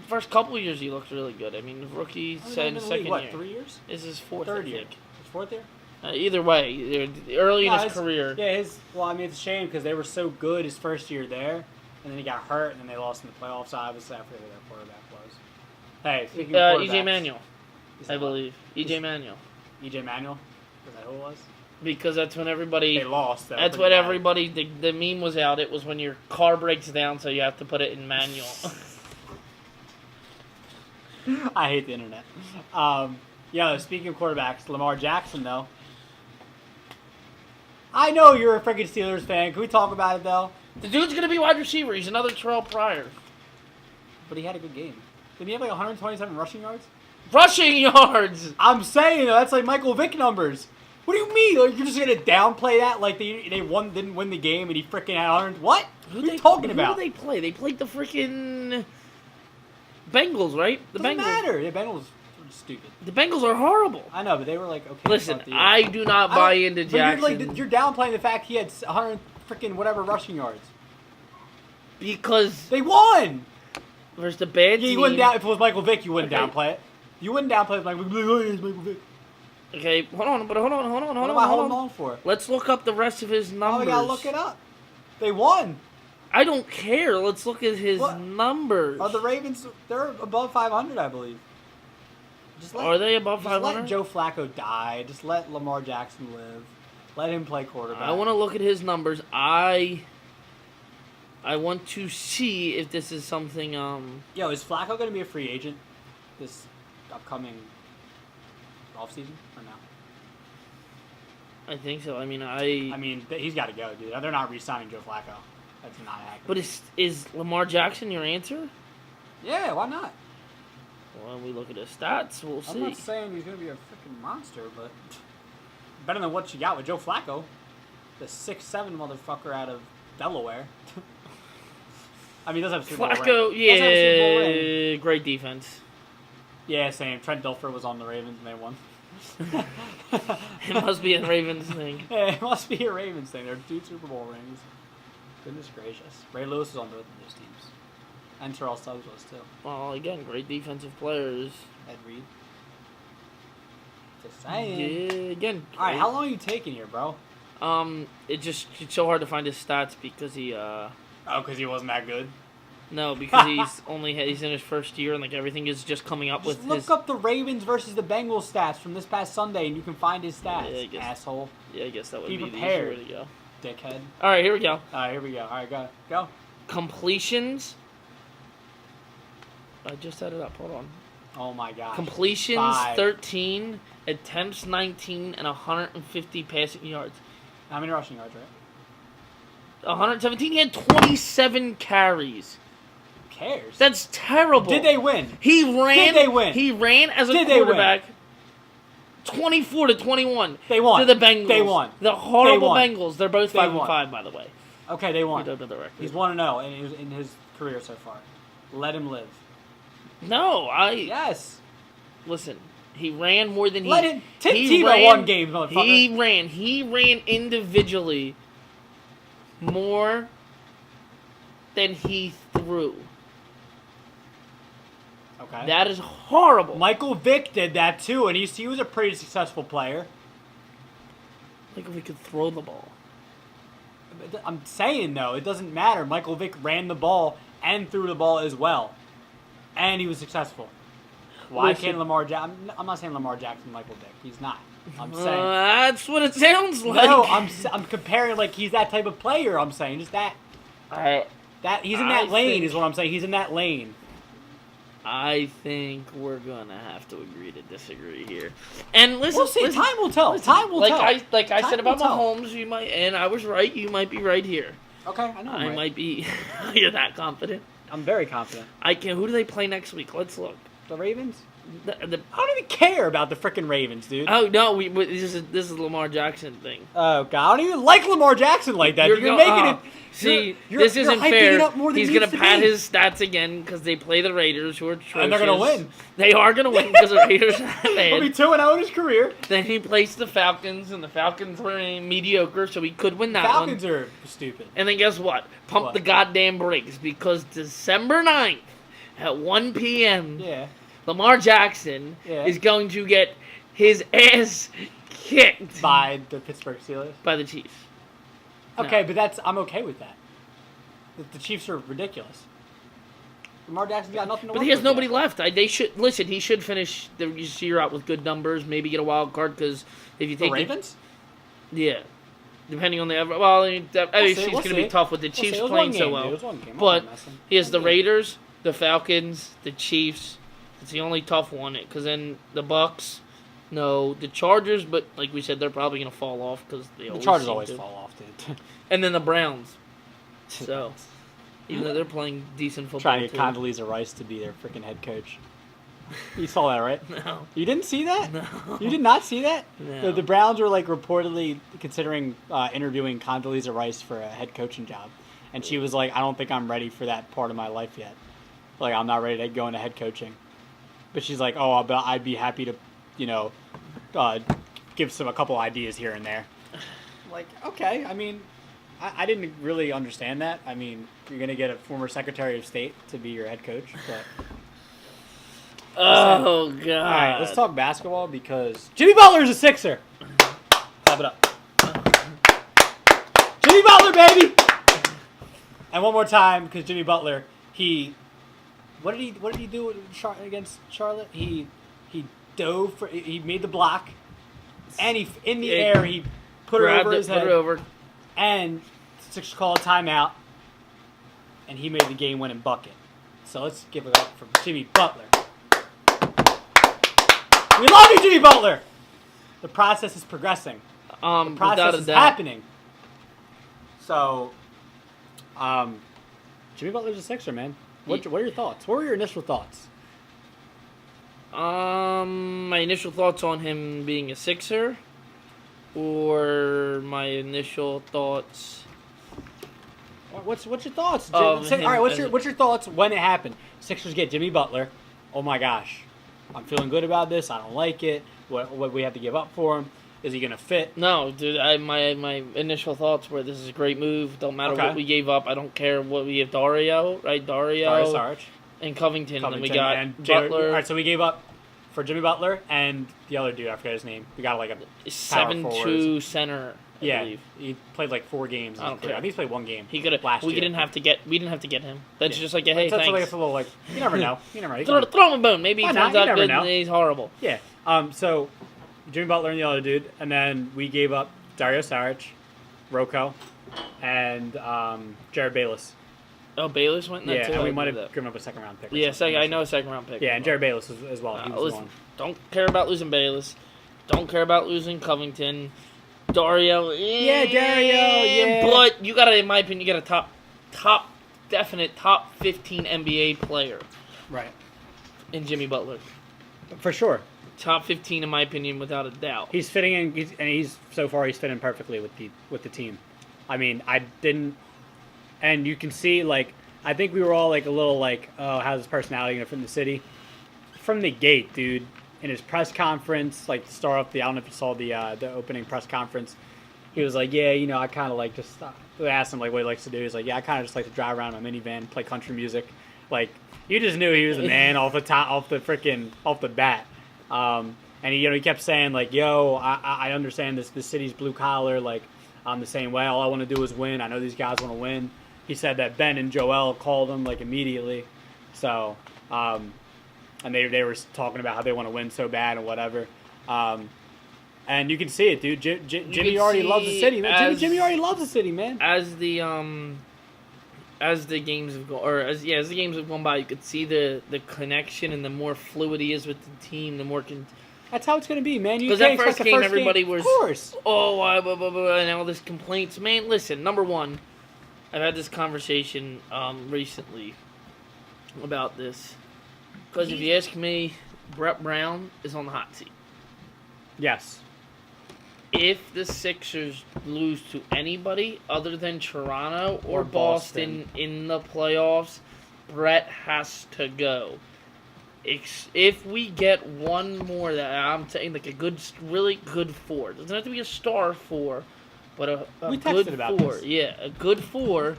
Speaker 2: First couple of years, he looked really good. I mean, the rookie said second
Speaker 1: year. What,
Speaker 2: year.
Speaker 1: 3 years?
Speaker 2: This is fourth.
Speaker 1: Third year. His fourth year?
Speaker 2: Either way, early in his career.
Speaker 1: Yeah, well, I mean, it's a shame because they were so good his first year there. And then he got hurt, and then they lost in the playoffs. So obviously, I forget who their quarterback was. Hey, speaking of quarterbacks.
Speaker 2: E.J. Manuel, I believe. E.J. Manuel.
Speaker 1: E.J. Manuel? Was that who it was?
Speaker 2: Because that's when everybody...
Speaker 1: They lost.
Speaker 2: That's when everybody... The meme was out. It was when your car breaks down, so you have to put it in manual.
Speaker 1: I hate the internet. Speaking of quarterbacks, Lamar Jackson, though. I know you're a freaking Steelers fan. Can we talk about it, though?
Speaker 2: The dude's going to be wide receiver. He's another Terrell Pryor.
Speaker 1: But he had a good game. Did he have like 127 rushing yards?
Speaker 2: Rushing yards!
Speaker 1: I'm saying, though, that's like Michael Vick numbers. What do you mean? Like, you're just going to downplay that? Like, they didn't win the game and he freaking had 100... What? What are you talking about?
Speaker 2: Who do they play? They played the freaking Bengals, right?
Speaker 1: Doesn't matter. The Bengals are stupid.
Speaker 2: The Bengals are horrible.
Speaker 1: I know, but they were like, okay.
Speaker 2: Listen, I do not buy into Jackson.
Speaker 1: You're downplaying the fact he had 100 freaking whatever rushing yards.
Speaker 2: Because...
Speaker 1: They won!
Speaker 2: Versus the bad team.
Speaker 1: You wouldn't if it was Michael Vick, you wouldn't downplay it. You wouldn't downplay it like, oh, it's Michael Vick.
Speaker 2: Okay, hold on.
Speaker 1: What am I holding on for?
Speaker 2: Let's look up the rest of his numbers.
Speaker 1: Oh, we gotta look it up. They won.
Speaker 2: I don't care. Let's look at his numbers.
Speaker 1: Are the Ravens, they're above 500, I believe.
Speaker 2: Are they above 500?
Speaker 1: Just let Joe Flacco die. Just let Lamar Jackson live. Let him play quarterback.
Speaker 2: I want to look at his numbers. I want to see if this is something...
Speaker 1: Yo, is Flacco going to be a free agent this upcoming offseason or no?
Speaker 2: I think so. I mean,
Speaker 1: he's got to go, dude. They're not re-signing Joe Flacco. That's not happening.
Speaker 2: But is Lamar Jackson your answer?
Speaker 1: Yeah, why not?
Speaker 2: Well, we look at his stats. We'll see.
Speaker 1: I'm not saying he's going to be a freaking monster, but better than what you got with Joe Flacco, the 6'7" motherfucker out of Delaware. I mean, he does have a Super Bowl ring.
Speaker 2: Flacco, yeah, great defense.
Speaker 1: Yeah, same. Trent Dilfer was on the Ravens and they won.
Speaker 2: It must be a Ravens thing.
Speaker 1: Yeah, it must be a Ravens thing. There are 2 Super Bowl rings. Goodness gracious. Ray Lewis was on both of those teams. And Terrell Suggs was, too.
Speaker 2: Well, again, great defensive players.
Speaker 1: Ed Reed. Just saying.
Speaker 2: Yeah, again.
Speaker 1: All right, how long are you taking here, bro?
Speaker 2: It's so hard to find his stats because he.
Speaker 1: Oh, because he wasn't that good?
Speaker 2: No, because he's in his first year and like everything is just coming up
Speaker 1: just
Speaker 2: with
Speaker 1: look
Speaker 2: his.
Speaker 1: Up the Ravens versus the Bengals stats from this past Sunday, and you can find his stats.
Speaker 2: Yeah,
Speaker 1: asshole.
Speaker 2: Yeah, I guess that would be
Speaker 1: prepared,
Speaker 2: the easier way to go.
Speaker 1: Dickhead.
Speaker 2: All right, here we go.
Speaker 1: All right, here we go. All right, go.
Speaker 2: Completions. I just set it up. Hold on.
Speaker 1: Oh my gosh.
Speaker 2: Completions
Speaker 1: 5.
Speaker 2: 13, attempts 19, and 150 passing yards.
Speaker 1: How many rushing yards, right?
Speaker 2: 117. He had 27 carries.
Speaker 1: Who cares?
Speaker 2: That's terrible.
Speaker 1: Did they win?
Speaker 2: He ran.
Speaker 1: Did they win?
Speaker 2: He ran as a
Speaker 1: Did they
Speaker 2: quarterback. 24-21.
Speaker 1: They won.
Speaker 2: To the Bengals.
Speaker 1: They won.
Speaker 2: The horrible
Speaker 1: They won.
Speaker 2: Bengals. They're both 5-5, by the way.
Speaker 1: Okay, they won.
Speaker 2: We don't know the record.
Speaker 1: He's 1-0 in his career so far. Let him live.
Speaker 2: No,
Speaker 1: Yes.
Speaker 2: Listen, he ran more than he...
Speaker 1: Let him... Tebow won games, motherfucker.
Speaker 2: He ran individually more than he threw.
Speaker 1: Okay.
Speaker 2: That is horrible.
Speaker 1: Michael Vick did that too, and he was a pretty successful player.
Speaker 2: Like if we could throw the ball.
Speaker 1: I'm saying, though, it doesn't matter. Michael Vick ran the ball and threw the ball as well. And he was successful. Why can't Lamar Jackson... I'm not saying Lamar Jackson Michael Vick. He's not. I'm saying...
Speaker 2: That's what it sounds like.
Speaker 1: No, I'm comparing like he's that type of player, I'm saying. Just that... He's in that lane is what I'm saying. He's in that lane.
Speaker 2: I think we're going to have to agree to disagree here. And listen...
Speaker 1: We'll see. Time will tell. Time will tell.
Speaker 2: Like I said about
Speaker 1: tell.
Speaker 2: Mahomes, you might... And I was right. You might be right here.
Speaker 1: Okay, I know I'm right.
Speaker 2: Might be... You're that confident?
Speaker 1: I'm very confident.
Speaker 2: Who do they play next week? Let's look.
Speaker 1: The Ravens?
Speaker 2: I
Speaker 1: don't even care about the frickin' Ravens, dude.
Speaker 2: Oh, no, this is Lamar Jackson thing.
Speaker 1: Oh, God. I don't even like Lamar Jackson like that. You're making it...
Speaker 2: See,
Speaker 1: you're
Speaker 2: this isn't fair. He's
Speaker 1: going
Speaker 2: to pad his stats again because they play the Raiders, who are atrocious.
Speaker 1: And they're going to win.
Speaker 2: They are going to win because the Raiders have
Speaker 1: He'll be 2-0 in his career.
Speaker 2: Then he plays the Falcons, and the Falcons were mediocre, so he could win that one.
Speaker 1: Falcons are stupid.
Speaker 2: And then guess what? Pump the goddamn brakes because December 9th at 1 p.m., Lamar Jackson is going to get his ass kicked.
Speaker 1: By the Pittsburgh Steelers?
Speaker 2: By the Chiefs.
Speaker 1: Okay, but I'm okay with that. The Chiefs are ridiculous. Lamar Jackson's got nothing to work with.
Speaker 2: But he has nobody left. He should finish the year out with good numbers, maybe get a wild card, because if you take
Speaker 1: the Ravens?
Speaker 2: Yeah. Depending on the... Well, AFC's going to be tough with the Chiefs playing so well. But he has the Raiders, the Falcons, the Chiefs. It's the only tough one, because then the Bucks... No, the Chargers, but like we said, they're probably going to fall off because the
Speaker 1: Chargers always fall off, dude.
Speaker 2: And then the Browns. So, even though they're playing decent football,
Speaker 1: trying to get Condoleezza Rice to be their freaking head coach. You saw that, right?
Speaker 2: No.
Speaker 1: You didn't see that?
Speaker 2: No.
Speaker 1: You did not see that?
Speaker 2: No.
Speaker 1: The Browns were like reportedly considering interviewing Condoleezza Rice for a head coaching job, and she was like, "I don't think I'm ready for that part of my life yet. Like, I'm not ready to go into head coaching." But she's like, "Oh, but I'd be happy to." Give a couple ideas here and there. Like, okay, I mean, I didn't really understand that. I mean, you're going to get a former Secretary of State to be your head coach, but...
Speaker 2: Oh, God.
Speaker 1: All right, let's talk basketball because Jimmy Butler's a Sixer. Clap it up. Jimmy Butler, baby! And one more time, because Jimmy Butler, what did he do against Charlotte? He dove for, he made the block, and he put it over his head. And Sixers call a timeout, and he made the game-winning bucket. So let's give it up for Jimmy Butler. We love you, Jimmy Butler. The process is progressing. The process is happening. So, Jimmy Butler's a Sixer, man. What are your thoughts? What were your initial thoughts?
Speaker 2: My initial thoughts on him being a Sixer, or my initial thoughts.
Speaker 1: What's your thoughts? All right, what's your thoughts when it happened? Sixers get Jimmy Butler. Oh my gosh, I'm feeling good about this. I don't like it. What we have to give up for him? Is he going to fit?
Speaker 2: No, dude. My initial thoughts were this is a great move. Don't matter what we gave up. I don't care what we have. Dario,
Speaker 1: Saric.
Speaker 2: And Covington. And then we got
Speaker 1: and
Speaker 2: Butler.
Speaker 1: All right, so we gave up for Jimmy Butler and the other dude. I forget his name. We got like a
Speaker 2: 7-2 center. I believe.
Speaker 1: He played like 4 games.
Speaker 2: I don't care.
Speaker 1: I think he played 1 game.
Speaker 2: He could have. We didn't have to get him. That's just like
Speaker 1: That's
Speaker 2: thanks.
Speaker 1: like a little like you never know. You never know.
Speaker 2: Throw him a bone. Maybe he turns out good
Speaker 1: know.
Speaker 2: and he's horrible.
Speaker 1: Yeah. So Jimmy Butler and the other dude, and then we gave up Dario Saric, Rocco, and Jared Bayless.
Speaker 2: Oh, Bayless went in that too?
Speaker 1: And we might have given up a second-round pick.
Speaker 2: Yeah, I know a second-round pick.
Speaker 1: Yeah, and Jared Bayless as well. He was
Speaker 2: listen, don't care about losing Bayless. Don't care about losing Covington. Dario.
Speaker 1: Yeah.
Speaker 2: But you got to, in my opinion, you got a definite top 15 NBA player.
Speaker 1: Right.
Speaker 2: In Jimmy Butler.
Speaker 1: For sure.
Speaker 2: Top 15, in my opinion, without a doubt.
Speaker 1: He's fitting in, and he's fit in perfectly with the team. I mean, I didn't, and you can see like I think we were all like a little like, oh, how's his personality gonna fit in the city? From the gate, dude. In his press conference, like to start off I don't know if you saw the opening press conference. He was like, yeah, I kind of like just. I asked him like what he likes to do. He's like, yeah, I kind of just like to drive around in my minivan, play country music. Like you just knew he was a man off the bat. And he kept saying like, yo, I understand this city's blue collar. Like I'm the same way. All I want to do is win. I know these guys want to win. He said that Ben and Joel called him like immediately. So. And they were talking about how they want to win so bad and whatever. And you can see it, dude. Jimmy already loves the city, man. Jimmy already loves the city, man.
Speaker 2: As the games have gone by, you could see the connection and the more fluid he is with the team, the more.
Speaker 1: That's how it's gonna be, man.
Speaker 2: Because that first game, everybody was,
Speaker 1: of course.
Speaker 2: And all this complaints. Man, listen. Number one, I've had this conversation recently about this. Because if you ask me, Brett Brown is on the hot seat.
Speaker 1: Yes.
Speaker 2: If the Sixers lose to anybody other than Toronto or Boston in the playoffs, Brett has to go. If we get one more, that I'm saying like a good, really good 4. It doesn't have to be a star 4, but a good 4. Yeah, a good 4.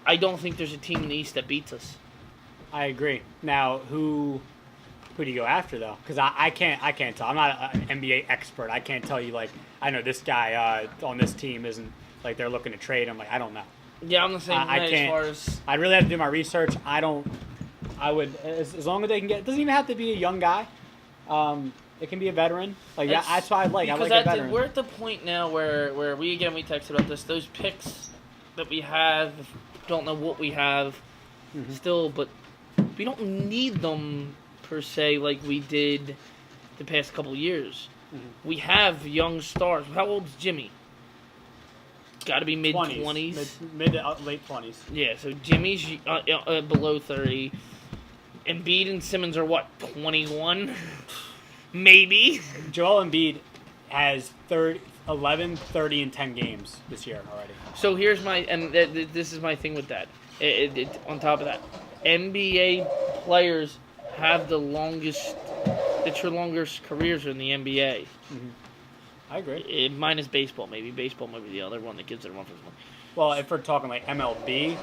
Speaker 2: I don't think there's a team in the East that beats us.
Speaker 1: I agree. Now, who do you go after though? Because I can't tell. I'm not an NBA expert. I can't tell you like I know this guy on this team isn't like they're looking to trade him. Like I don't know.
Speaker 2: Yeah, I'm the same way as far as
Speaker 1: I really have to do my research. I would as long as they can get. It doesn't even have to be a young guy. It can be a veteran. Like that's what I like. I like a veteran.
Speaker 2: We're at the point now where we texted about this. Those picks that we have, don't know what we have still, but. We don't need them, per se, like we did the past couple years. Mm-hmm. We have young stars. How old's Jimmy? Got to be mid-20s.
Speaker 1: Mid to late 20s.
Speaker 2: Yeah, so Jimmy's below 30. Embiid and Simmons are, 21? Maybe. Joel
Speaker 1: Embiid has 11, 30, and 10 games this year already.
Speaker 2: So here's this is my thing with that. On top of that. NBA players have the longest careers in the NBA.
Speaker 1: Mm-hmm. I agree.
Speaker 2: Minus baseball, maybe. Baseball might be the other one that gives it a run for his money.
Speaker 1: Well, if we're talking like MLB,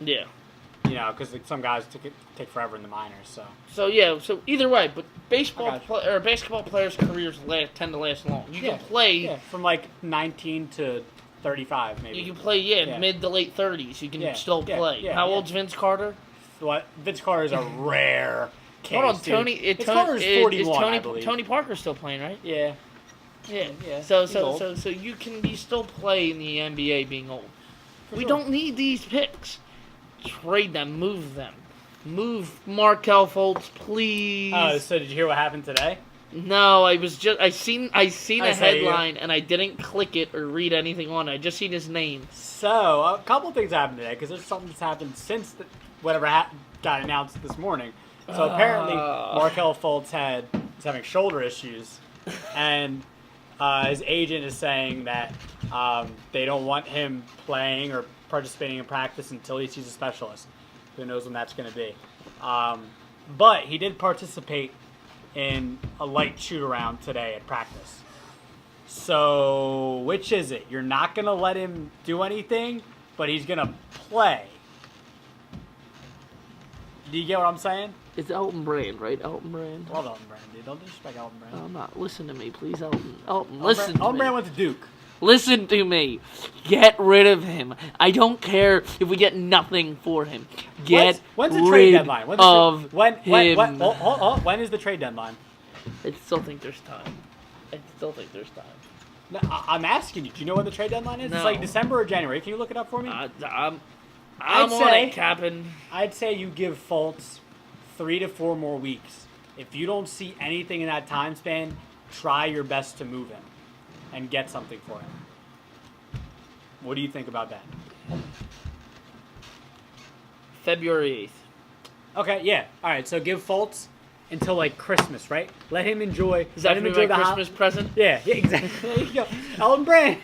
Speaker 2: yeah,
Speaker 1: because some guys take forever in the minors.
Speaker 2: So either way, but basketball players' careers tend to last long. You can play
Speaker 1: from like 19 to 35, maybe.
Speaker 2: You can play mid to late 30s. You can still play. Yeah, How old's Vince Carter?
Speaker 1: What? Vince Carter is a rare case.
Speaker 2: Hold on, Tony.
Speaker 1: Vince Carter is 41, I believe.
Speaker 2: Tony Parker's still playing, right?
Speaker 1: Yeah.
Speaker 2: So you can still play in the NBA being old. We don't need these picks. Trade them, move them. Move Markelle Fultz, please.
Speaker 1: Oh, so did you hear what happened today?
Speaker 2: No, I seen a headline and I didn't click it or read anything on it. I just seen his name.
Speaker 1: So, a couple of things happened today because there's something that's happened since whatever got announced this morning. So apparently, Markelle Fultz is having shoulder issues, and his agent is saying that they don't want him playing or participating in practice until he sees a specialist. Who knows when that's going to be? But he did participate in a light shoot around today at practice. So, which is it? You're not going to let him do anything, but he's going to play. Do you get what I'm saying?
Speaker 2: It's Elton Brand, right? Elton Brand.
Speaker 1: Love Elton Brand, dude. Don't disrespect Elton Brand.
Speaker 2: I'm not. Listen to me, please, Elton. Listen to me.
Speaker 1: Elton Brand went to Duke.
Speaker 2: Listen to me. Get rid of him. I don't care if we get nothing for him.
Speaker 1: When's the trade deadline?
Speaker 2: When
Speaker 1: When is the trade deadline?
Speaker 2: I still think there's time.
Speaker 1: No, I'm asking you. Do you know when the trade deadline is?
Speaker 2: No.
Speaker 1: It's like December or January. Can you look it up for me?
Speaker 2: I'm on it, Captain.
Speaker 1: I'd say you give Fultz 3 to 4 more weeks. If you don't see anything in that time span, try your best to move him and get something for him. What do you think about that?
Speaker 2: February 8th.
Speaker 1: Okay, yeah. All right, so give Fultz until like Christmas, right? Let him enjoy.
Speaker 2: Is that
Speaker 1: let him
Speaker 2: gonna be
Speaker 1: enjoy
Speaker 2: my
Speaker 1: the
Speaker 2: Christmas present?
Speaker 1: Yeah, exactly. There you go. Elton Brand.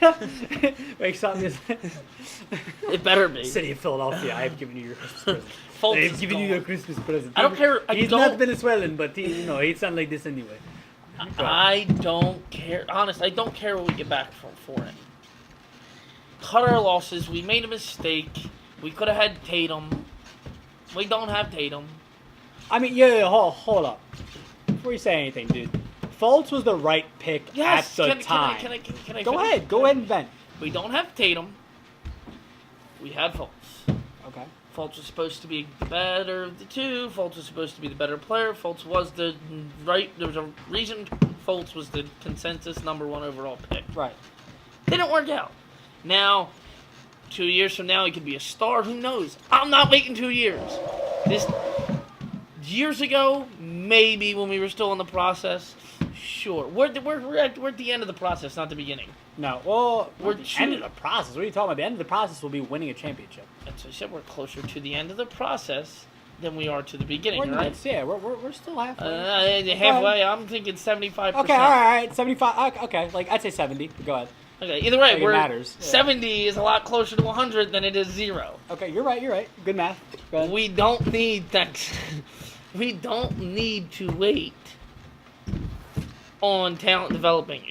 Speaker 1: Wakes up.
Speaker 2: It better be.
Speaker 1: City of Philadelphia, I have given you your Christmas present.
Speaker 2: Fultz
Speaker 1: I
Speaker 2: is
Speaker 1: have given
Speaker 2: gone.
Speaker 1: you your Christmas present.
Speaker 2: I don't care.
Speaker 1: He's not Venezuelan, but he sounds like this anyway.
Speaker 2: I don't care. Honest, I don't care what we get back for him. Cut our losses. We made a mistake. We could have had Tatum. We don't have Tatum.
Speaker 1: I mean, yeah, hold up. Before you say anything, dude. Fultz was the right pick at the time.
Speaker 2: Can I
Speaker 1: Go
Speaker 2: finish?
Speaker 1: ahead. Go ahead and vent.
Speaker 2: We don't have Tatum. We have Fultz.
Speaker 1: Okay.
Speaker 2: Fultz was supposed to be the better of the two. Fultz was supposed to be the better player. Fultz was the right. There was a reason Fultz was the consensus number 1 overall pick.
Speaker 1: Right.
Speaker 2: Didn't work out. Now, 2 years from now, he could be a star. Who knows? I'm not waiting 2 years. Years ago, maybe when we were still in the process, sure. We're at the end of the process, not the beginning.
Speaker 1: No, well,
Speaker 2: We're
Speaker 1: the end of the process. What are you talking about? The end of the process will be winning a championship.
Speaker 2: That's what I said. We're closer to the end of the process than we are to the beginning,
Speaker 1: We're
Speaker 2: right?
Speaker 1: yeah, we're still halfway.
Speaker 2: Halfway. I'm thinking 75%.
Speaker 1: Okay, all right, 75. Okay, like I'd say 70. Go ahead.
Speaker 2: Okay, either way,
Speaker 1: Like it matters. Yeah.
Speaker 2: 70 is a lot closer to 100 than it is 0.
Speaker 1: Okay, you're right. Good math. Go ahead.
Speaker 2: We don't need we don't need to wait on talent developing,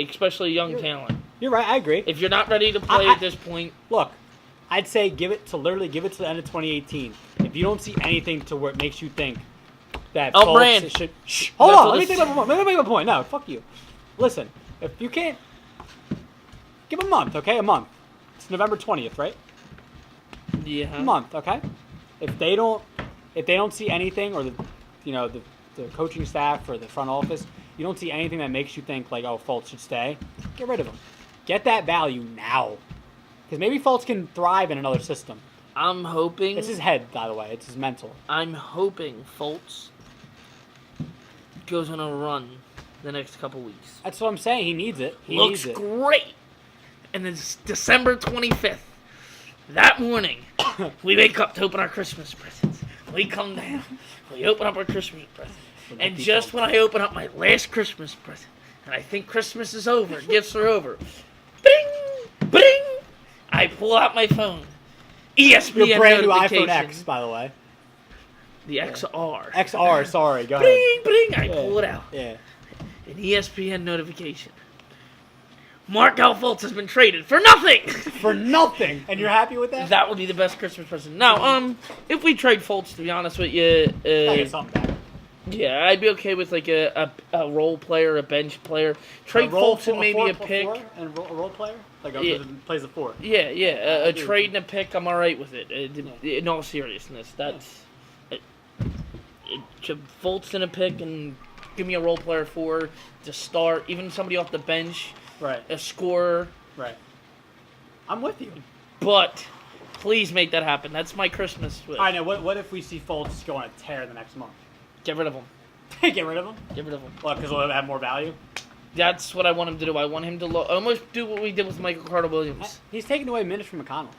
Speaker 2: especially young talent.
Speaker 1: You're right. I agree.
Speaker 2: If you're not ready to play at this point,
Speaker 1: Look, I'd say give it to the end of 2018. If you don't see anything to where it makes you think that
Speaker 2: Brand.
Speaker 1: should hold on. Let me
Speaker 2: this-
Speaker 1: think about Let me make a point. No, fuck you. Listen, if you can't give a month, okay, a month. It's November 20th, right?
Speaker 2: yeah,
Speaker 1: A month, okay. If they don't see anything, or the coaching staff or the front office, you don't see anything that makes you think like, oh, Fultz should stay, get rid of him. Get that value now, because maybe Fultz can thrive in another system.
Speaker 2: I'm hoping.
Speaker 1: It's his head, by the way. It's his mental.
Speaker 2: I'm hoping Fultz goes on a run the next couple weeks.
Speaker 1: That's what I'm saying. He needs it. He
Speaker 2: Looks
Speaker 1: needs it.
Speaker 2: great. And it's December 25th. That morning, we wake up to open our Christmas presents. We come down. We open up our Christmas presents. And just when I open up my last Christmas present, and I think Christmas is over, gifts are over, bing, bing, I pull out my phone. ESPN
Speaker 1: Your brand new
Speaker 2: notification.
Speaker 1: iPhone X, by the way.
Speaker 2: The XR.
Speaker 1: XR, sorry. Go ahead.
Speaker 2: Bing, bing, I pull it out.
Speaker 1: Yeah.
Speaker 2: An ESPN notification. Markel Fultz has been traded for nothing.
Speaker 1: For nothing. And you're happy with that?
Speaker 2: That would be the best Christmas present. Now, if we trade Fultz, to be honest with you,
Speaker 1: I get something back.
Speaker 2: yeah, I'd be okay with like a role player, a bench player. Trade Fultz and maybe a pick.
Speaker 1: And a role player? Like
Speaker 2: Yeah.
Speaker 1: plays a 4.
Speaker 2: Yeah, a trade and a pick. I'm all right with it. In all seriousness, that's Fultz and a pick, and give me a role player to start. Even somebody off the bench.
Speaker 1: Right.
Speaker 2: A scorer.
Speaker 1: Right. I'm with you.
Speaker 2: But please make that happen. That's my Christmas wish.
Speaker 1: I know. What if we see Fultz go on a tear the next month?
Speaker 2: Get rid of him.
Speaker 1: Get rid of him?
Speaker 2: Get rid of him.
Speaker 1: What, because we'll have more value?
Speaker 2: That's what I want him to do. I want him to almost do what we did with Michael Carter-Williams.
Speaker 1: He's taking away minutes from McConnell.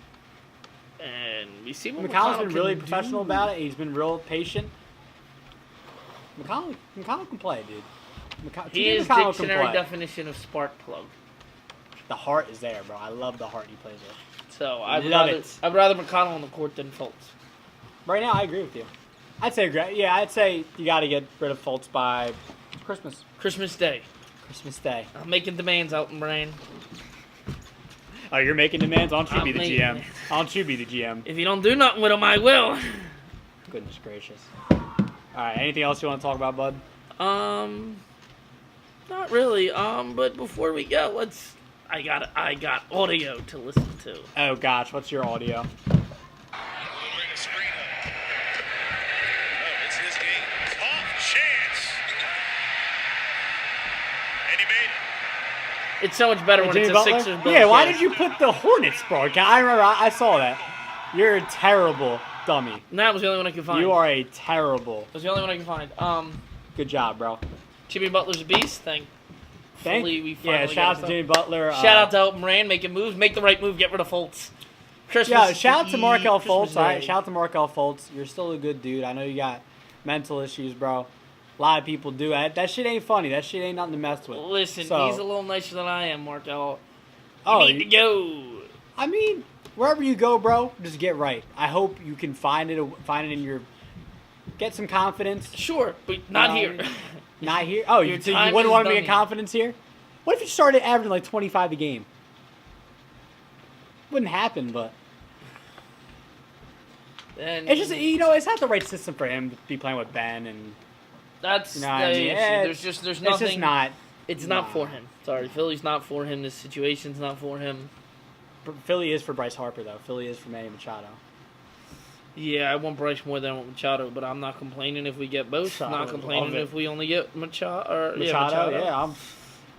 Speaker 2: And we see what
Speaker 1: McConnell's been
Speaker 2: can
Speaker 1: really
Speaker 2: do.
Speaker 1: professional about it. He's been real patient. McConnell can play, dude.
Speaker 2: He is
Speaker 1: McConnell
Speaker 2: dictionary
Speaker 1: can play.
Speaker 2: definition of spark plug.
Speaker 1: The heart is there, bro. I love the heart he plays with.
Speaker 2: So
Speaker 1: I'd
Speaker 2: I'd rather McConnell on the court than Fultz.
Speaker 1: Right now, I agree with you. I'd say you got to get rid of Fultz by Christmas?
Speaker 2: Christmas Day.
Speaker 1: Christmas Day.
Speaker 2: I'm making demands out in Brain.
Speaker 1: Oh, you're making demands? Why don't you
Speaker 2: I'm
Speaker 1: be the
Speaker 2: making
Speaker 1: GM?
Speaker 2: demands.
Speaker 1: Why don't you be the GM?
Speaker 2: If you don't do nothing with them, I will.
Speaker 1: Goodness gracious. All right, anything else you want to talk about, bud?
Speaker 2: Not really. But before we go, I got audio to listen to.
Speaker 1: Oh gosh, what's your audio?
Speaker 3: It's his game. Off chance. And he made it.
Speaker 2: It's so much better when
Speaker 1: Jimmy
Speaker 2: it's a
Speaker 1: Butler?
Speaker 2: Sixers.
Speaker 1: Yeah, why
Speaker 2: broadcast.
Speaker 1: did you put the Hornets broadcast? I remember, I saw that. You're a terrible dummy.
Speaker 2: That was the only one I could find.
Speaker 1: You are a terrible.
Speaker 2: That was the only one I could find.
Speaker 1: Good job, bro.
Speaker 2: Jimmy Butler's a beast. We finally
Speaker 1: shout out to Jimmy Butler.
Speaker 2: Shout out to helping Rand making moves. Make the right move. Get rid of Fultz.
Speaker 1: Yeah, shout out to Markelle
Speaker 2: Christmas
Speaker 1: Fultz. All right,
Speaker 2: Day.
Speaker 1: shout out to Markelle Fultz. You're still a good dude. I know you got mental issues, bro. A lot of people do. That shit ain't funny. That shit ain't nothing to mess with.
Speaker 2: Listen,
Speaker 1: So-
Speaker 2: he's a little nicer than I am, Markelle.
Speaker 1: Oh,
Speaker 2: You need to go.
Speaker 1: I mean, wherever you go, bro, just get right. I hope you can find it in your. Get some confidence.
Speaker 2: Sure, but not
Speaker 1: No,
Speaker 2: here.
Speaker 1: Not here. Oh,
Speaker 2: Your
Speaker 1: so you
Speaker 2: time
Speaker 1: wouldn't
Speaker 2: is
Speaker 1: want to
Speaker 2: done
Speaker 1: get
Speaker 2: here.
Speaker 1: confidence here? What if you started averaging like 25 a game? Wouldn't happen, but
Speaker 2: And
Speaker 1: it's just it's not the right system for him to be playing with Ben, and
Speaker 2: that's
Speaker 1: you know
Speaker 2: the
Speaker 1: what I mean?
Speaker 2: issue.
Speaker 1: It's
Speaker 2: There's nothing.
Speaker 1: just not.
Speaker 2: It's not for him. Sorry, Philly's not for him. This situation's not for him.
Speaker 1: Philly is for Bryce Harper though. Philly is for Manny Machado.
Speaker 2: Yeah, I want Bryce more than I want Machado, but I'm not complaining if we get both.
Speaker 1: I
Speaker 2: Not
Speaker 1: would
Speaker 2: complaining
Speaker 1: love it.
Speaker 2: if we only get Machado.
Speaker 1: Machado, yeah.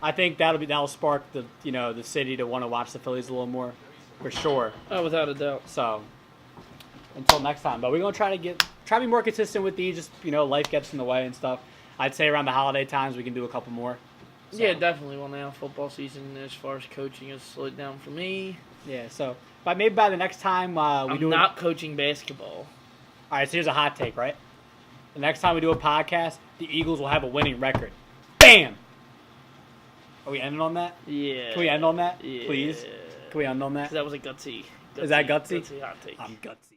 Speaker 1: I think that'll spark the city to want to watch the Phillies a little more, for sure.
Speaker 2: Oh, without a doubt.
Speaker 1: So until next time, but we're gonna try to be more consistent with these. Just life gets in the way and stuff. I'd say around the holiday times we can do a couple more. So,
Speaker 2: Yeah, definitely. Well, now football season, as far as coaching, has slowed down for me.
Speaker 1: Yeah. So, but maybe by the next time we
Speaker 2: I'm
Speaker 1: do
Speaker 2: not coaching basketball.
Speaker 1: All right. So here's a hot take, right? The next time we do a podcast, the Eagles will have a winning record. Bam. Are we ending on that?
Speaker 2: Yeah.
Speaker 1: Can we end on that,
Speaker 2: Yeah.
Speaker 1: please? Can we end on that?
Speaker 2: That was a gutsy.
Speaker 1: Is that gutsy?
Speaker 2: Gutsy hot take.
Speaker 1: I'm gutsy.